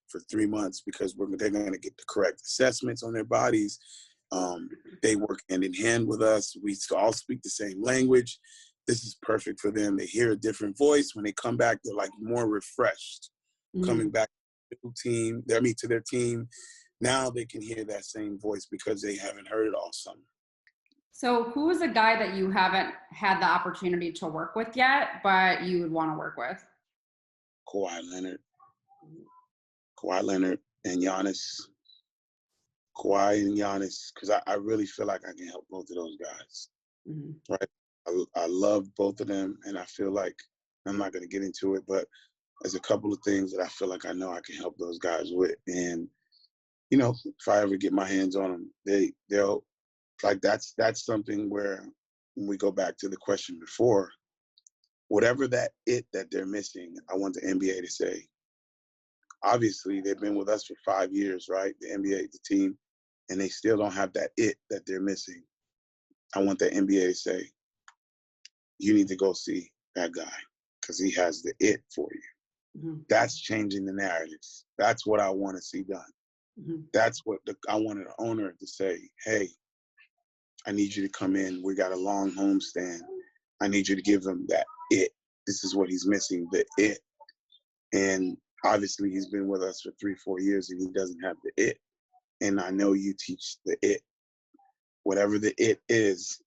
for 3 months because they're going to get the correct assessments on their bodies. They work hand in hand with us. We all speak the same language. This is perfect for them. They hear a different voice. When they come back, they're like more refreshed. Mm-hmm. Coming back to their team. Now they can hear that same voice because they haven't heard it all summer. So who is a guy that you haven't had the opportunity to work with yet, but you would want to work with? Kawhi Leonard and Giannis. Kawhi and Giannis, because I really feel like I can help both of those guys. Mm-hmm. Right? I love both of them, and I feel like, I'm not going to get into it, but there's a couple of things that I feel like I know I can help those guys with. And, if I ever get my hands on them, they'll, like, that's something where, when we go back to the question before, whatever that they're missing, I want the NBA to say, obviously they've been with us for 5 years, right? The NBA, the team, and they still don't have that that they're missing. I want the NBA to say, you need to go see that guy because he has the it for you. Mm-hmm. That's changing the narratives. That's what I want to see done. Mm-hmm. That's what I wanted the owner to say, hey, I need you to come in. We got a long homestand. I need you to give him that it. This is what he's missing, the it. And obviously he's been with us for 3-4 years and he doesn't have the it. And I know you teach the it. Whatever the it is,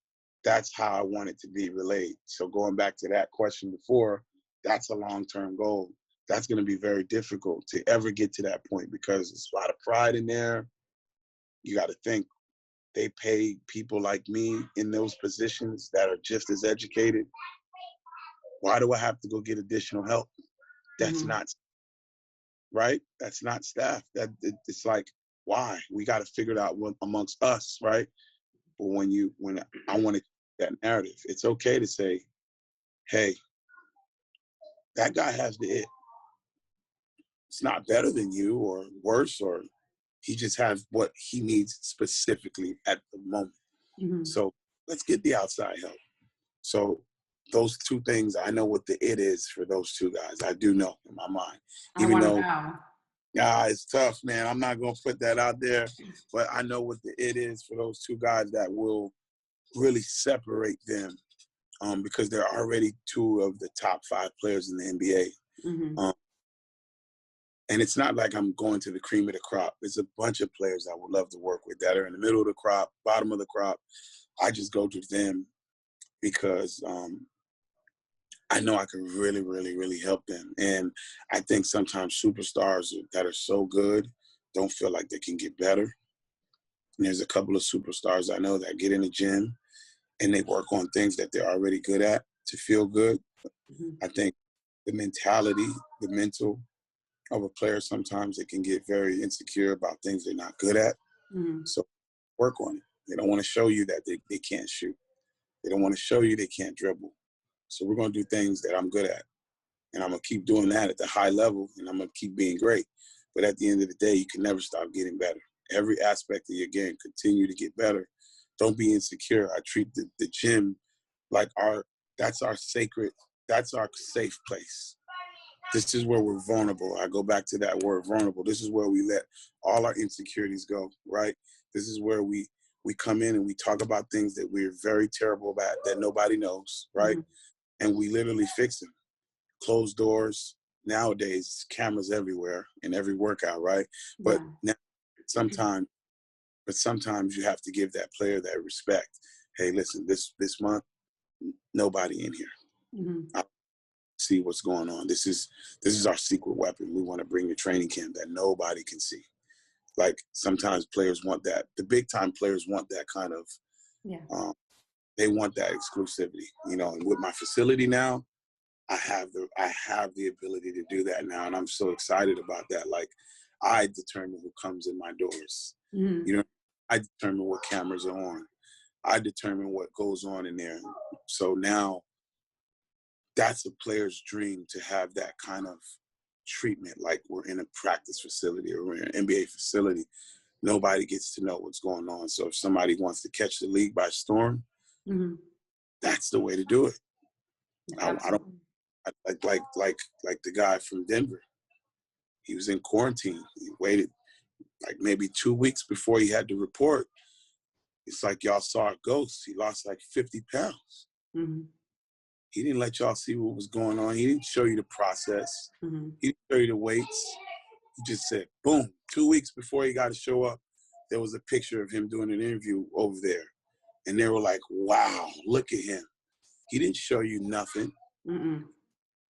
that's how I want it to be relayed. So going back to that question before, that's a long-term goal. That's going to be very difficult to ever get to that point because there's a lot of pride in there. You got to think they pay people like me in those positions that are just as educated. Why do I have to go get additional help? That's Mm-hmm. not right. That's not staff. It's like, why? We got to figure it out amongst us, right? But when I want to that narrative, it's okay to say, hey, that guy has the it. It's not better than you or worse, or he just has what he needs specifically at the moment. Mm-hmm. So let's get the outside help. So those two things, I know what the it is for those two guys. I do know in my mind. I Even want to though, know. yeah, it's tough, man. I'm not going to put that out there, but I know what the it is for those two guys that will really separate them, because they're already two of the top 5 players in the NBA. Mm-hmm. And it's not like I'm going to the cream of the crop. There's a bunch of players I would love to work with that are in the middle of the crop, bottom of the crop. I just go to them because I know I can really, really, really help them. And I think sometimes superstars that are so good don't feel like they can get better. And there's a couple of superstars I know that get in the gym and they work on things that they're already good at to feel good. Mm-hmm. I think the mentality, the mental of a player, sometimes they can get very insecure about things they're not good at. Mm-hmm. So work on it. They don't want to show you that they can't shoot. They don't want to show you they can't dribble. So we're going to do things that I'm good at. And I'm going to keep doing that at the high level, and I'm going to keep being great. But at the end of the day, you can never stop getting better. Every aspect of your game, continue to get better. Don't be insecure. I treat the gym like that's our safe place. This is where we're vulnerable. I go back to that word, vulnerable. This is where we let all our insecurities go, right? This is where we come in and we talk about things that we're very terrible about that nobody knows, right? Mm-hmm. And we literally fix them. Closed doors. Nowadays, cameras everywhere in every workout, right? Yeah. But sometimes you have to give that player that respect. Hey, listen, this month, nobody in here. Mm-hmm. See what's going on. This is our secret weapon. We want to bring the training camp that nobody can see. Like sometimes players want that. The big time players want that kind of. Yeah. They want that exclusivity, you know. And with my facility now, I have the ability to do that now, and I'm so excited about that. Like, I determine who comes in my doors. Mm-hmm. You know, I determine what cameras are on. I determine what goes on in there. So now, that's a player's dream to have that kind of treatment. Like we're in a practice facility or we're in an NBA facility. Nobody gets to know what's going on. So if somebody wants to catch the league by storm, mm-hmm. that's the way to do it. I don't like the guy from Denver. He was in quarantine. He waited like maybe 2 weeks before he had to report. It's like y'all saw a ghost. He lost like 50 pounds. Mm-hmm. He didn't let y'all see what was going on. He didn't show you the process. Mm-hmm. He didn't show you the weights. He just said, boom, 2 weeks before he got to show up, there was a picture of him doing an interview over there. And they were like, wow, look at him. He didn't show you nothing. Mm-mm.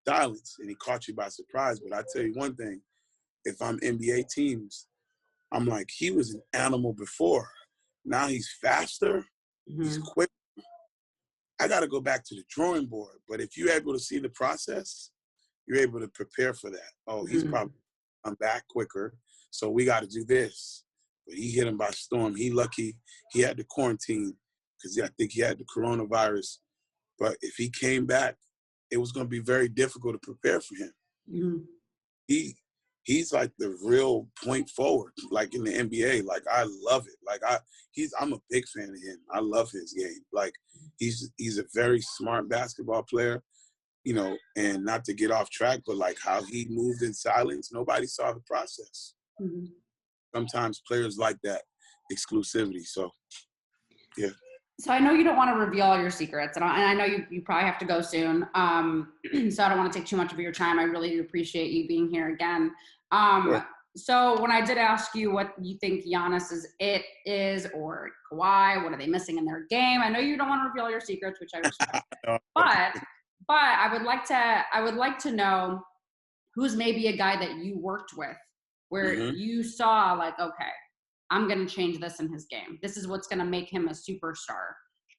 Silence, and he caught you by surprise. But I tell you one thing, if I'm NBA teams, I'm like, he was an animal before. Now he's faster. Mm-hmm. He's quick. I got to go back to the drawing board. But if you're able to see the process, you're able to prepare for that. Oh, he's probably come back quicker, so we got to do this. But he hit him by storm. He lucky he had the quarantine because I think he had the coronavirus. But if he came back, it was going to be very difficult to prepare for him. Mm-hmm. He's like the real point forward, like in the NBA. Like, I love it. Like, I'm a big fan of him. I love his game. Like, he's a very smart basketball player, you know, and not to get off track, but like how he moved in silence, nobody saw the process. Mm-hmm. Sometimes players like that exclusivity. So, yeah. So I know you don't want to reveal all your secrets, and I know you probably have to go soon. So I don't want to take too much of your time. I really appreciate you being here again. Sure. So when I did ask you what you think Giannis's it is, or Kawhi, what are they missing in their game? I know you don't want to reveal your secrets, which I respect. but I would like to know who's maybe a guy that you worked with where mm-hmm. you saw like, okay, I'm going to change this in his game. This is what's going to make him a superstar.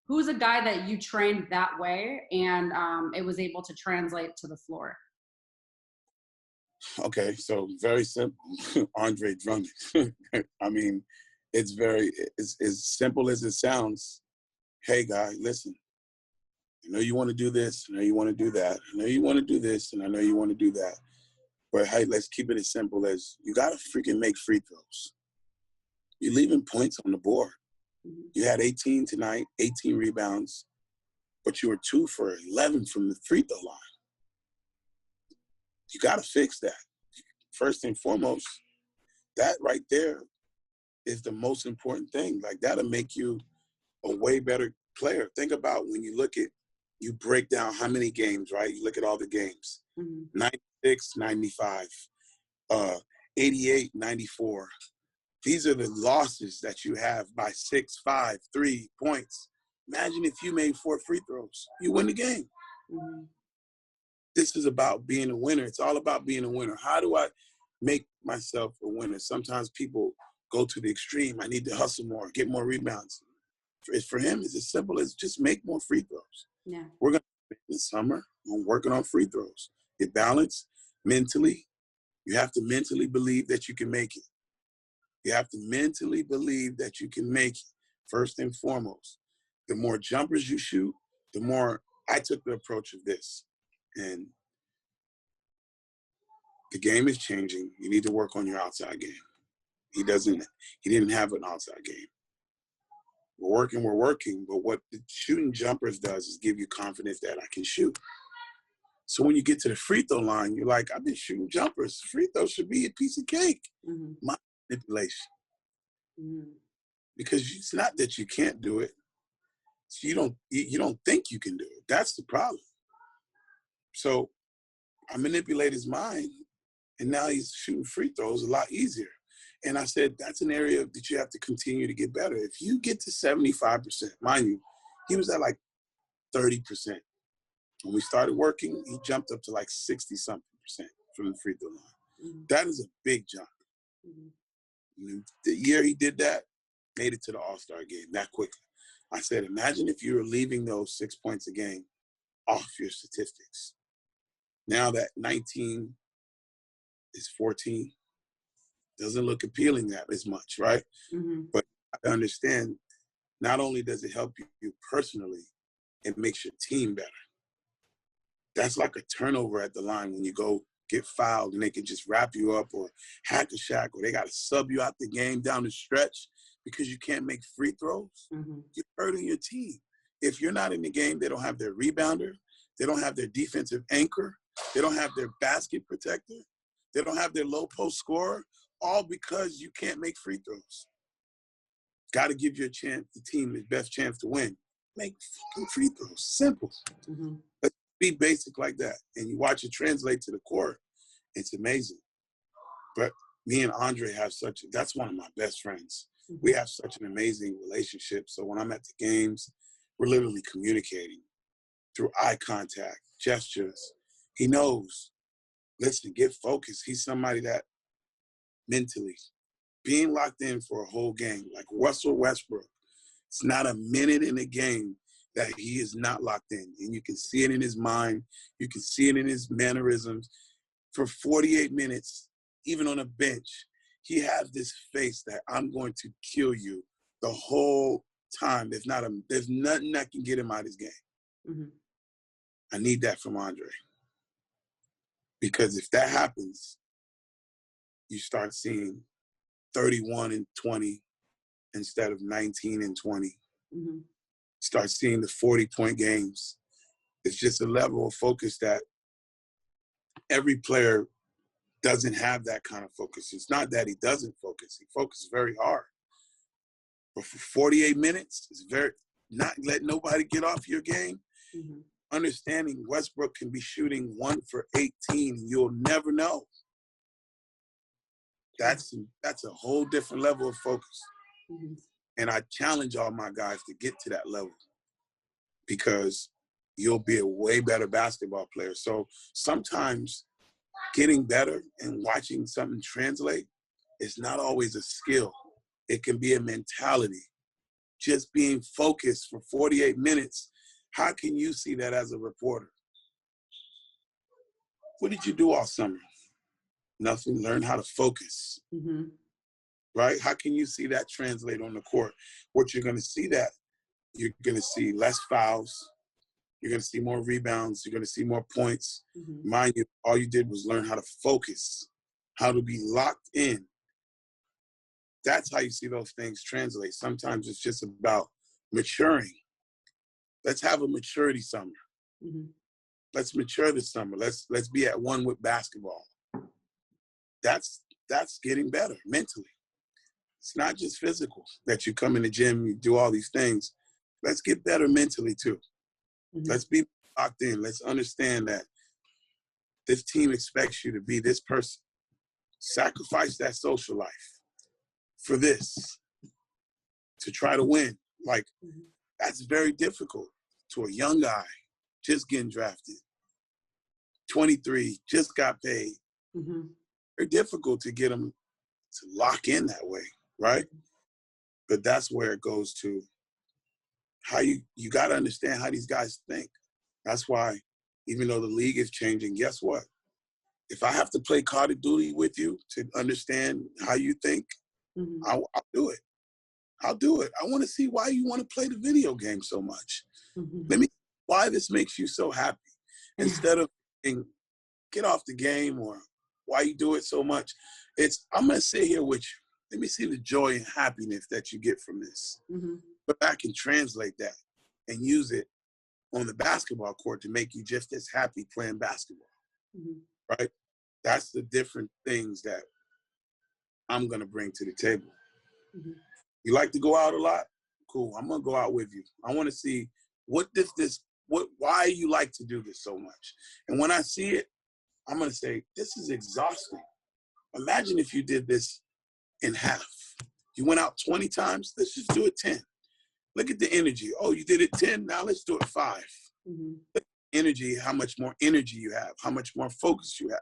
Who's a guy that you trained that way and it was able to translate to the floor? Okay, so very simple. Andre Drummond. I mean, it's as simple as it sounds. Hey, guy, listen. I know you want to do this. I know you want to do that. I know you want to do this, and I know you want to do that. But, hey, let's keep it as simple as you got to freaking make free throws. You're leaving points on the board. You had 18 tonight, 18 rebounds. but you were 2 for 11 from the free throw line. You got to fix that. First and foremost, that right there is the most important thing. Like, that'll make you a way better player. Think about when you break down how many games, right? You look at all the games. 96, 95, 88, 94. These are the losses that you have by 6, 5, 3 points. Imagine if you made 4 free throws. You win the game. This is about being a winner. It's all about being a winner. How do I make myself a winner? Sometimes people go to the extreme. I need to hustle more, get more rebounds. For him, it's as simple as just make more free throws. Yeah. We're going to this summer on working on free throws. Get balanced mentally. You have to mentally believe that you can make it. You have to mentally believe that you can make it, first and foremost. The more jumpers you shoot, the more I took the approach of this. And the game is changing. You need to work on your outside game. He didn't have an outside game. We're working, but what the shooting jumpers does is give you confidence that I can shoot. So when you get to the free throw line, you're like, I've been shooting jumpers. Free throw should be a piece of cake. My manipulation. Because it's not that you can't do it. So you don't think you can do it. That's the problem. So I manipulate his mind, and now he's shooting free throws a lot easier. And I said, that's an area that you have to continue to get better. If you get to 75%, mind you, he was at like 30%. When we started working, he jumped up to like 60-something% from the free throw line. That is a big jump. The year he did that, made it to the All-Star game that quickly. I said, imagine if you were leaving those 6 points a game off your statistics. Now that 19 is 14, doesn't look appealing that as much, right? But I understand, not only does it help you personally, it makes your team better. That's like a turnover at the line when you go get fouled and they can just wrap you up or hack a shack, or they got to sub you out the game down the stretch because you can't make free throws. You're hurting your team. If you're not in the game, they don't have their rebounder. They don't have their defensive anchor. They don't have their basket protector. They don't have their low post scorer, all because you can't make free throws. Got to give your chance, the team the best chance to win. Make fucking free throws. Simple. Let's be basic like that. And you watch it translate to the court. It's amazing. But me and Andre have that's one of my best friends. We have such an amazing relationship. So when I'm at the games, we're literally communicating through eye contact, gestures. He knows, listen, get focused. He's somebody that mentally, being locked in for a whole game, like Russell Westbrook, it's not a minute in the game that he is not locked in. And you can see it in his mind. You can see it in his mannerisms. For 48 minutes, even on a bench, he has this face that I'm going to kill you the whole time. There's nothing that can get him out of his game. I need that from Andre. Because if that happens, you start seeing 31 and 20 instead of 19 and 20. Start seeing the 40-point games. It's just a level of focus that every player doesn't have that kind of focus. It's not that he doesn't focus. He focuses very hard. But for 48 minutes, it's not let nobody get off your game. Understanding Westbrook can be shooting 1 for 18, and you'll never know. That's a whole different level of focus. And I challenge all my guys to get to that level, because you'll be a way better basketball player. So sometimes getting better and watching something translate is not always a skill. It can be a mentality. Just being focused for 48 minutes, how can you see that as a reporter? What did you do all summer? Nothing. Learn how to focus. Right? How can you see that translate on the court? What you're going to see you're going to see less fouls. You're going to see more rebounds. You're going to see more points. Mind you, all you did was learn how to focus, how to be locked in. That's how you see those things translate. Sometimes it's just about maturing. Let's have a maturity summer. Mm-hmm. Let's mature this summer. Let's be at one with basketball. That's getting better mentally. It's not just physical that you come in the gym, you do all these things. Let's get better mentally too. Mm-hmm. Let's be locked in. Let's understand that this team expects you to be this person. Sacrifice that social life for this, to try to win. Like, that's very difficult to a young guy just getting drafted. 23, just got paid. Mm-hmm. Very difficult to get him to lock in that way, right? But that's where it goes to how you got to understand how these guys think. That's why, even though the league is changing, guess what? If I have to play Call of Duty with you to understand how you think, Mm-hmm. I'll do it. I'll do it. I want to see why you want to play the video game so much. Mm-hmm. Let me why this makes you so happy. Instead of saying, get off the game or why you do it so much. It's, I'm going to sit here with you. Let me see the joy and happiness that you get from this. Mm-hmm. But I can translate that and use it on the basketball court to make you just as happy playing basketball, right? That's the different things that I'm going to bring to the table. Mm-hmm. You like to go out a lot? Cool. I'm going to go out with you. I want to see why you like to do this so much. And when I see it, I'm going to say, this is exhausting. Imagine if you did this in half. You went out 20 times. Let's just do it 10. Look at the energy. Oh, you did it 10. Now let's do it 5. Mm-hmm. Energy, how much more energy you have, how much more focus you have,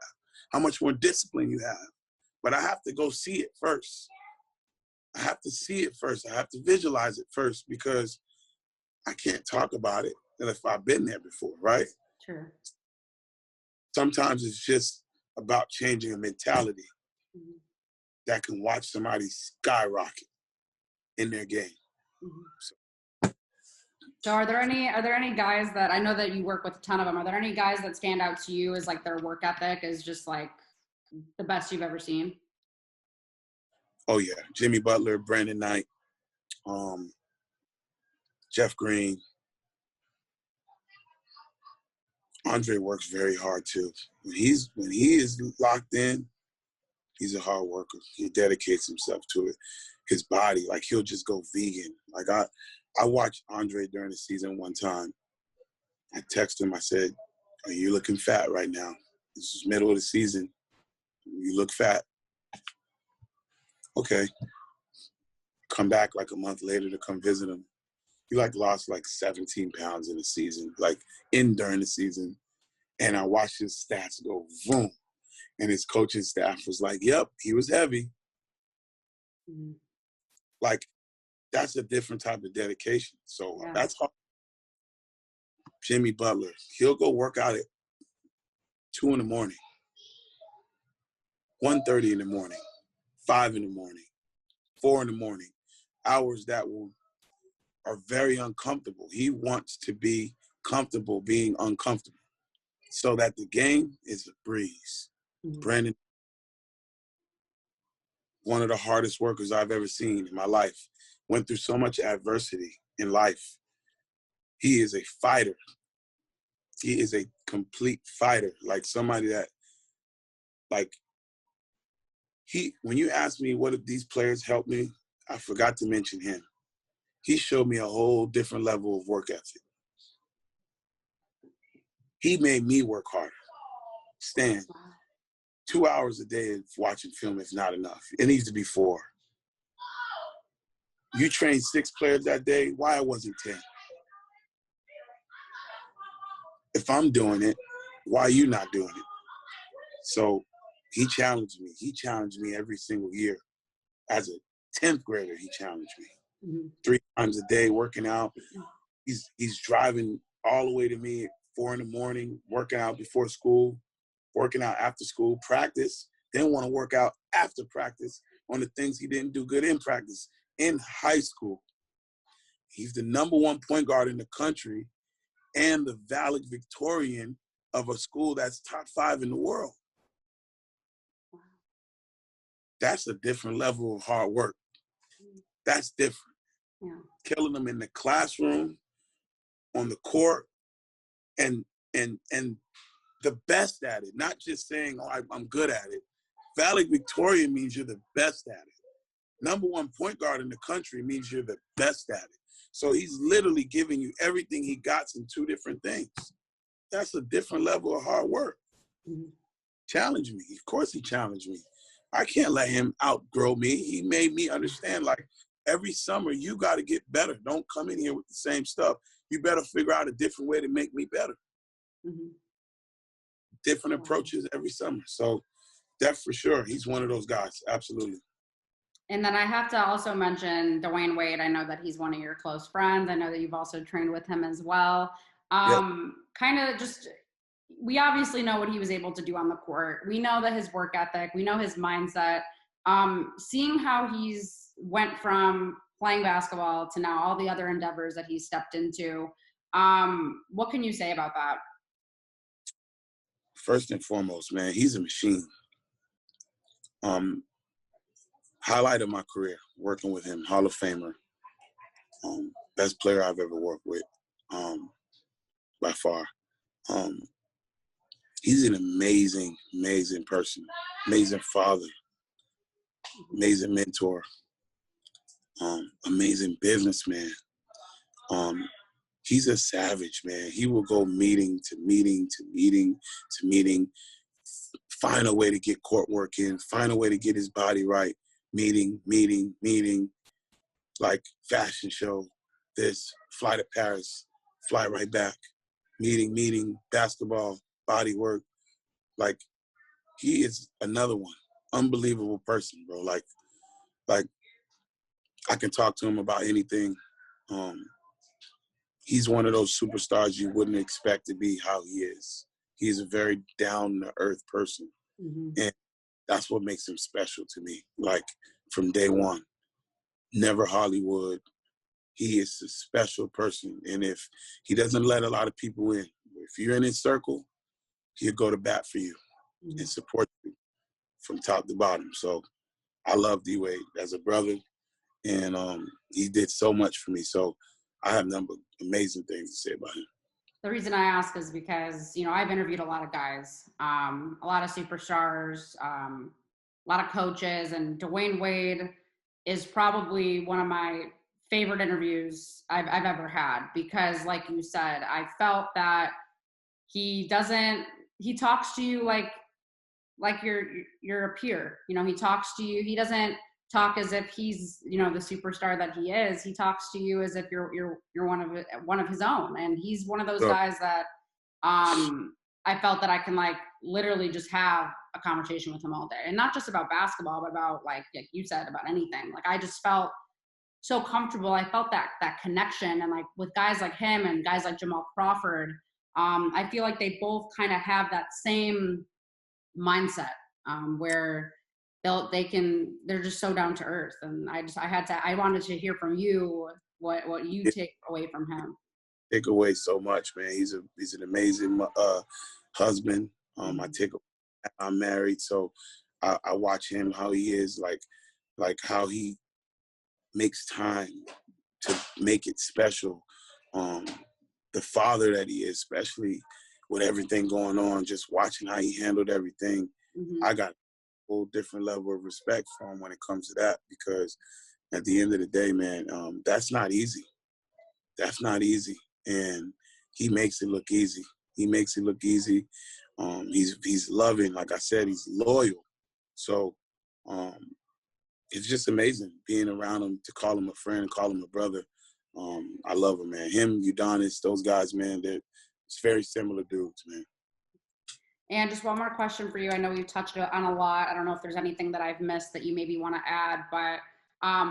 how much more discipline you have. But I have to go see it first. I have to see it first. I have to visualize it first because I can't talk about it if I've been there before, right? Sure. Sometimes it's just about changing a mentality that can watch somebody skyrocket in their game. So are there any guys that, I know that you work with a ton of them, are there any guys that stand out to you as like their work ethic is just like the best you've ever seen? Oh yeah, Jimmy Butler, Brandon Knight, Jeff Green. Andre works very hard too. When he is locked in, he's a hard worker. He dedicates himself to it. His body, like he'll just go vegan. Like I watched Andre during the season one time. I texted him, I said, are you looking fat right now? This is middle of the season. You look fat. Okay. Come back like a month later to come visit him. He lost 17 pounds in the season, during the season. And I watched his stats go boom. And his coaching staff was like, yep, he was heavy. Mm-hmm. That's a different type of dedication. So that's hard. Jimmy Butler, he'll go work out at 2 in the morning, 1:30 in the morning, 5 in the morning, 4 in the morning, hours that are very uncomfortable. He wants to be comfortable being uncomfortable so that the game is a breeze. Mm-hmm. Brandon, one of the hardest workers I've ever seen in my life, went through so much adversity in life. He is a fighter. He is a complete fighter, like somebody that, when you ask me what if these players helped me, I forgot to mention him. He showed me a whole different level of work ethic. He made me work harder. Stan, 2 hours a day of watching film is not enough. It needs to be 4. You trained 6 players that day, why it wasn't 10? If I'm doing it, why are you not doing it? So he challenged me. He challenged me every single year. As a 10th grader, he challenged me. Mm-hmm. 3 times a day working out. He's driving all the way to me at 4 in the morning, working out before school, working out after school, practice, then want to work out after practice on the things he didn't do good in practice in high school. He's the #1 point guard in the country and the valedictorian of a school that's top 5 in the world. That's a different level of hard work. That's different. Yeah. Killing them in the classroom, on the court, and the best at it, not just saying, oh, I'm good at it. Valedictorian means you're the best at it. #1 point guard in the country means you're the best at it. So he's literally giving you everything he got in 2 different things. That's a different level of hard work. Mm-hmm. Challenge me. Of course he challenged me. I can't let him outgrow me. He made me understand, like, every summer you got to get better. Don't come in here with the same stuff. You better figure out a different way to make me better. Mm-hmm. Different approaches every summer. So that's for sure. He's one of those guys. Absolutely. And then I have to also mention Dwyane Wade. I know that he's one of your close friends. I know that you've also trained with him as well. Yep. Kind of just, we obviously know what he was able to do on the court. We know that his work ethic, we know his mindset. Seeing how he's went from playing basketball to now all the other endeavors that he's stepped into, what can you say about that? First and foremost, man, he's a machine. Highlight of my career, working with him, Hall of Famer, best player I've ever worked with, by far. He's an amazing, amazing person, amazing father, amazing mentor, amazing businessman. He's a savage, man. He will go meeting to meeting to meeting to meeting, find a way to get court work in, find a way to get his body right, meeting, like fashion show, this, fly to Paris, fly right back, meeting, basketball, body work. Like, he is another one. Unbelievable person, bro. Like I can talk to him about anything. He's one of those superstars you wouldn't expect to be how he is. He's a very down-to-earth person. Mm-hmm. And that's what makes him special to me. Like, from day one, never Hollywood. He is a special person. And if he doesn't let a lot of people in, if you're in his circle, he'll go to bat for you and support you from top to bottom. So I love D-Wade as a brother, and he did so much for me. So I have nothing but amazing things to say about him. The reason I ask is because, I've interviewed a lot of guys, a lot of superstars, a lot of coaches, and Dwyane Wade is probably one of my favorite interviews I've ever had, because, like you said, I felt that he talks to you like you're a peer. He talks to you. He doesn't talk as if he's, the superstar that he is. He talks to you as if you're one of his own. And he's one of those guys that I felt that I can, like, literally just have a conversation with him all day, and not just about basketball, but about, like you said, about anything. Like, I just felt so comfortable. I felt that connection. And, like, with guys like him and guys like Jamal Crawford, I feel like they both kind of have that same mindset, where they're just so down to earth. And I wanted to hear from you what you take away from him. Take away so much, man. He's an amazing husband. I'm married, so I watch him, how he is, like how he makes time to make it special. The father that he is, especially with everything going on, just watching how he handled everything. Mm-hmm. I got a whole different level of respect for him when it comes to that, because at the end of the day, man, that's not easy. That's not easy. And he makes it look easy. He's loving. Like I said, he's loyal. So it's just amazing being around him, to call him a friend, call him a brother. I love him, man. Him, Udonis, those guys, man, it's very similar dudes, man. And just one more question for you. I know we've touched on a lot. I don't know if there's anything that I've missed that you maybe want to add, but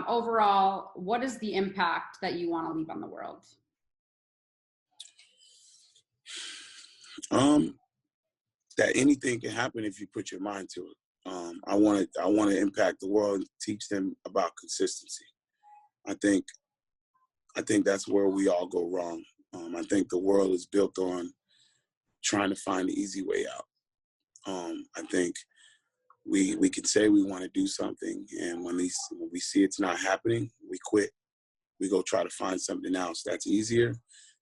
overall, what is the impact that you want to leave on the world? That anything can happen if you put your mind to it. I want to impact the world and teach them about consistency. I think that's where we all go wrong. I think the world is built on trying to find the easy way out. I think we can say we want to do something, and when we see it's not happening, we quit. We go try to find something else that's easier,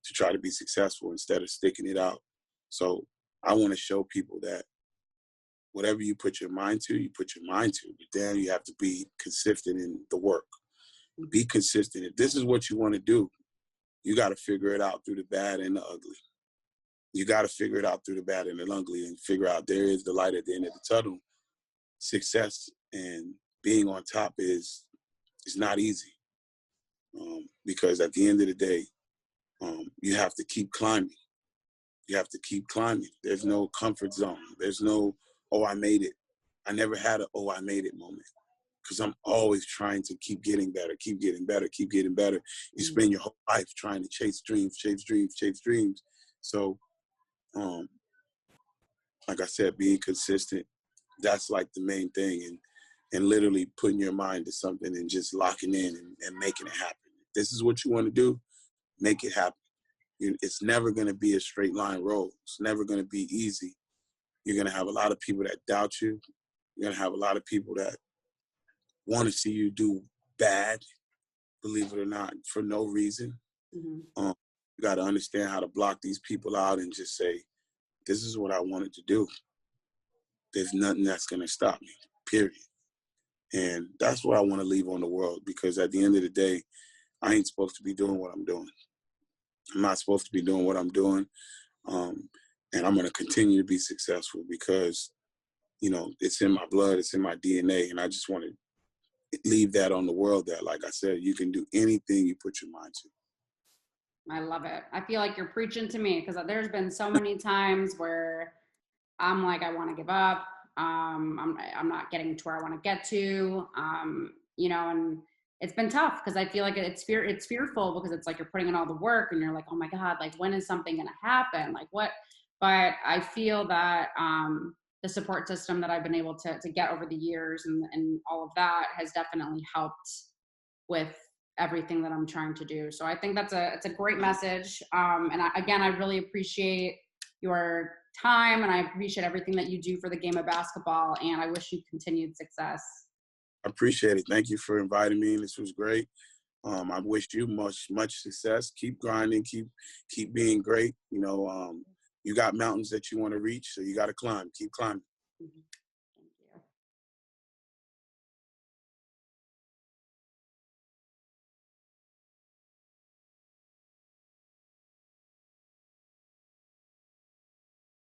to try to be successful instead of sticking it out. So I want to show people that whatever you put your mind to, you put your mind to. But then you have to be consistent in the work. Be consistent. If this is what you want to do, you got to figure it out through the bad and the ugly. You got to figure it out through the bad and the ugly and figure out there is the light at the end of the tunnel. Success and being on top is not easy, because at the end of the day, you have to keep climbing. You have to keep climbing. There's no comfort zone. There's no, oh, I made it. I never had a, oh, I made it moment, because I'm always trying to keep getting better, keep getting better, keep getting better. You spend your whole life trying to chase dreams, chase dreams, chase dreams. So, like I said, being consistent, that's like the main thing, and literally putting your mind to something and just locking in and making it happen. If this is what you want to do, make it happen. It's never going to be a straight line road. It's never going to be easy. You're going to have a lot of people that doubt you. You're going to have a lot of people that want to see you do bad, believe it or not, for no reason. You got to understand how to block these people out and just say, this is what I wanted to do. There's nothing that's going to stop me, period. And that's what I want to leave on the world, because at the end of the day, I ain't supposed to be doing what I'm doing. I'm not supposed to be doing what I'm doing. And I'm going to continue to be successful because, it's in my blood, it's in my DNA. And I just want to leave that on the world that, like I said, you can do anything you put your mind to. I love it. I feel like you're preaching to me, because there's been so many times where I'm like, I want to give up. I'm not getting to where I want to get to, and it's been tough because I feel like it's fearful, because it's like you're putting in all the work and you're like, oh my God, like when is something going to happen? Like what? But I feel that the support system that I've been able to get over the years and all of that has definitely helped with everything that I'm trying to do. So I think it's a great message. And I really appreciate your time, and I appreciate everything that you do for the game of basketball, and I wish you continued success. I appreciate it. Thank you for inviting me. This was great. I wish you much success. Keep grinding. Keep being great. You got mountains that you want to reach, so you got to climb. Keep climbing.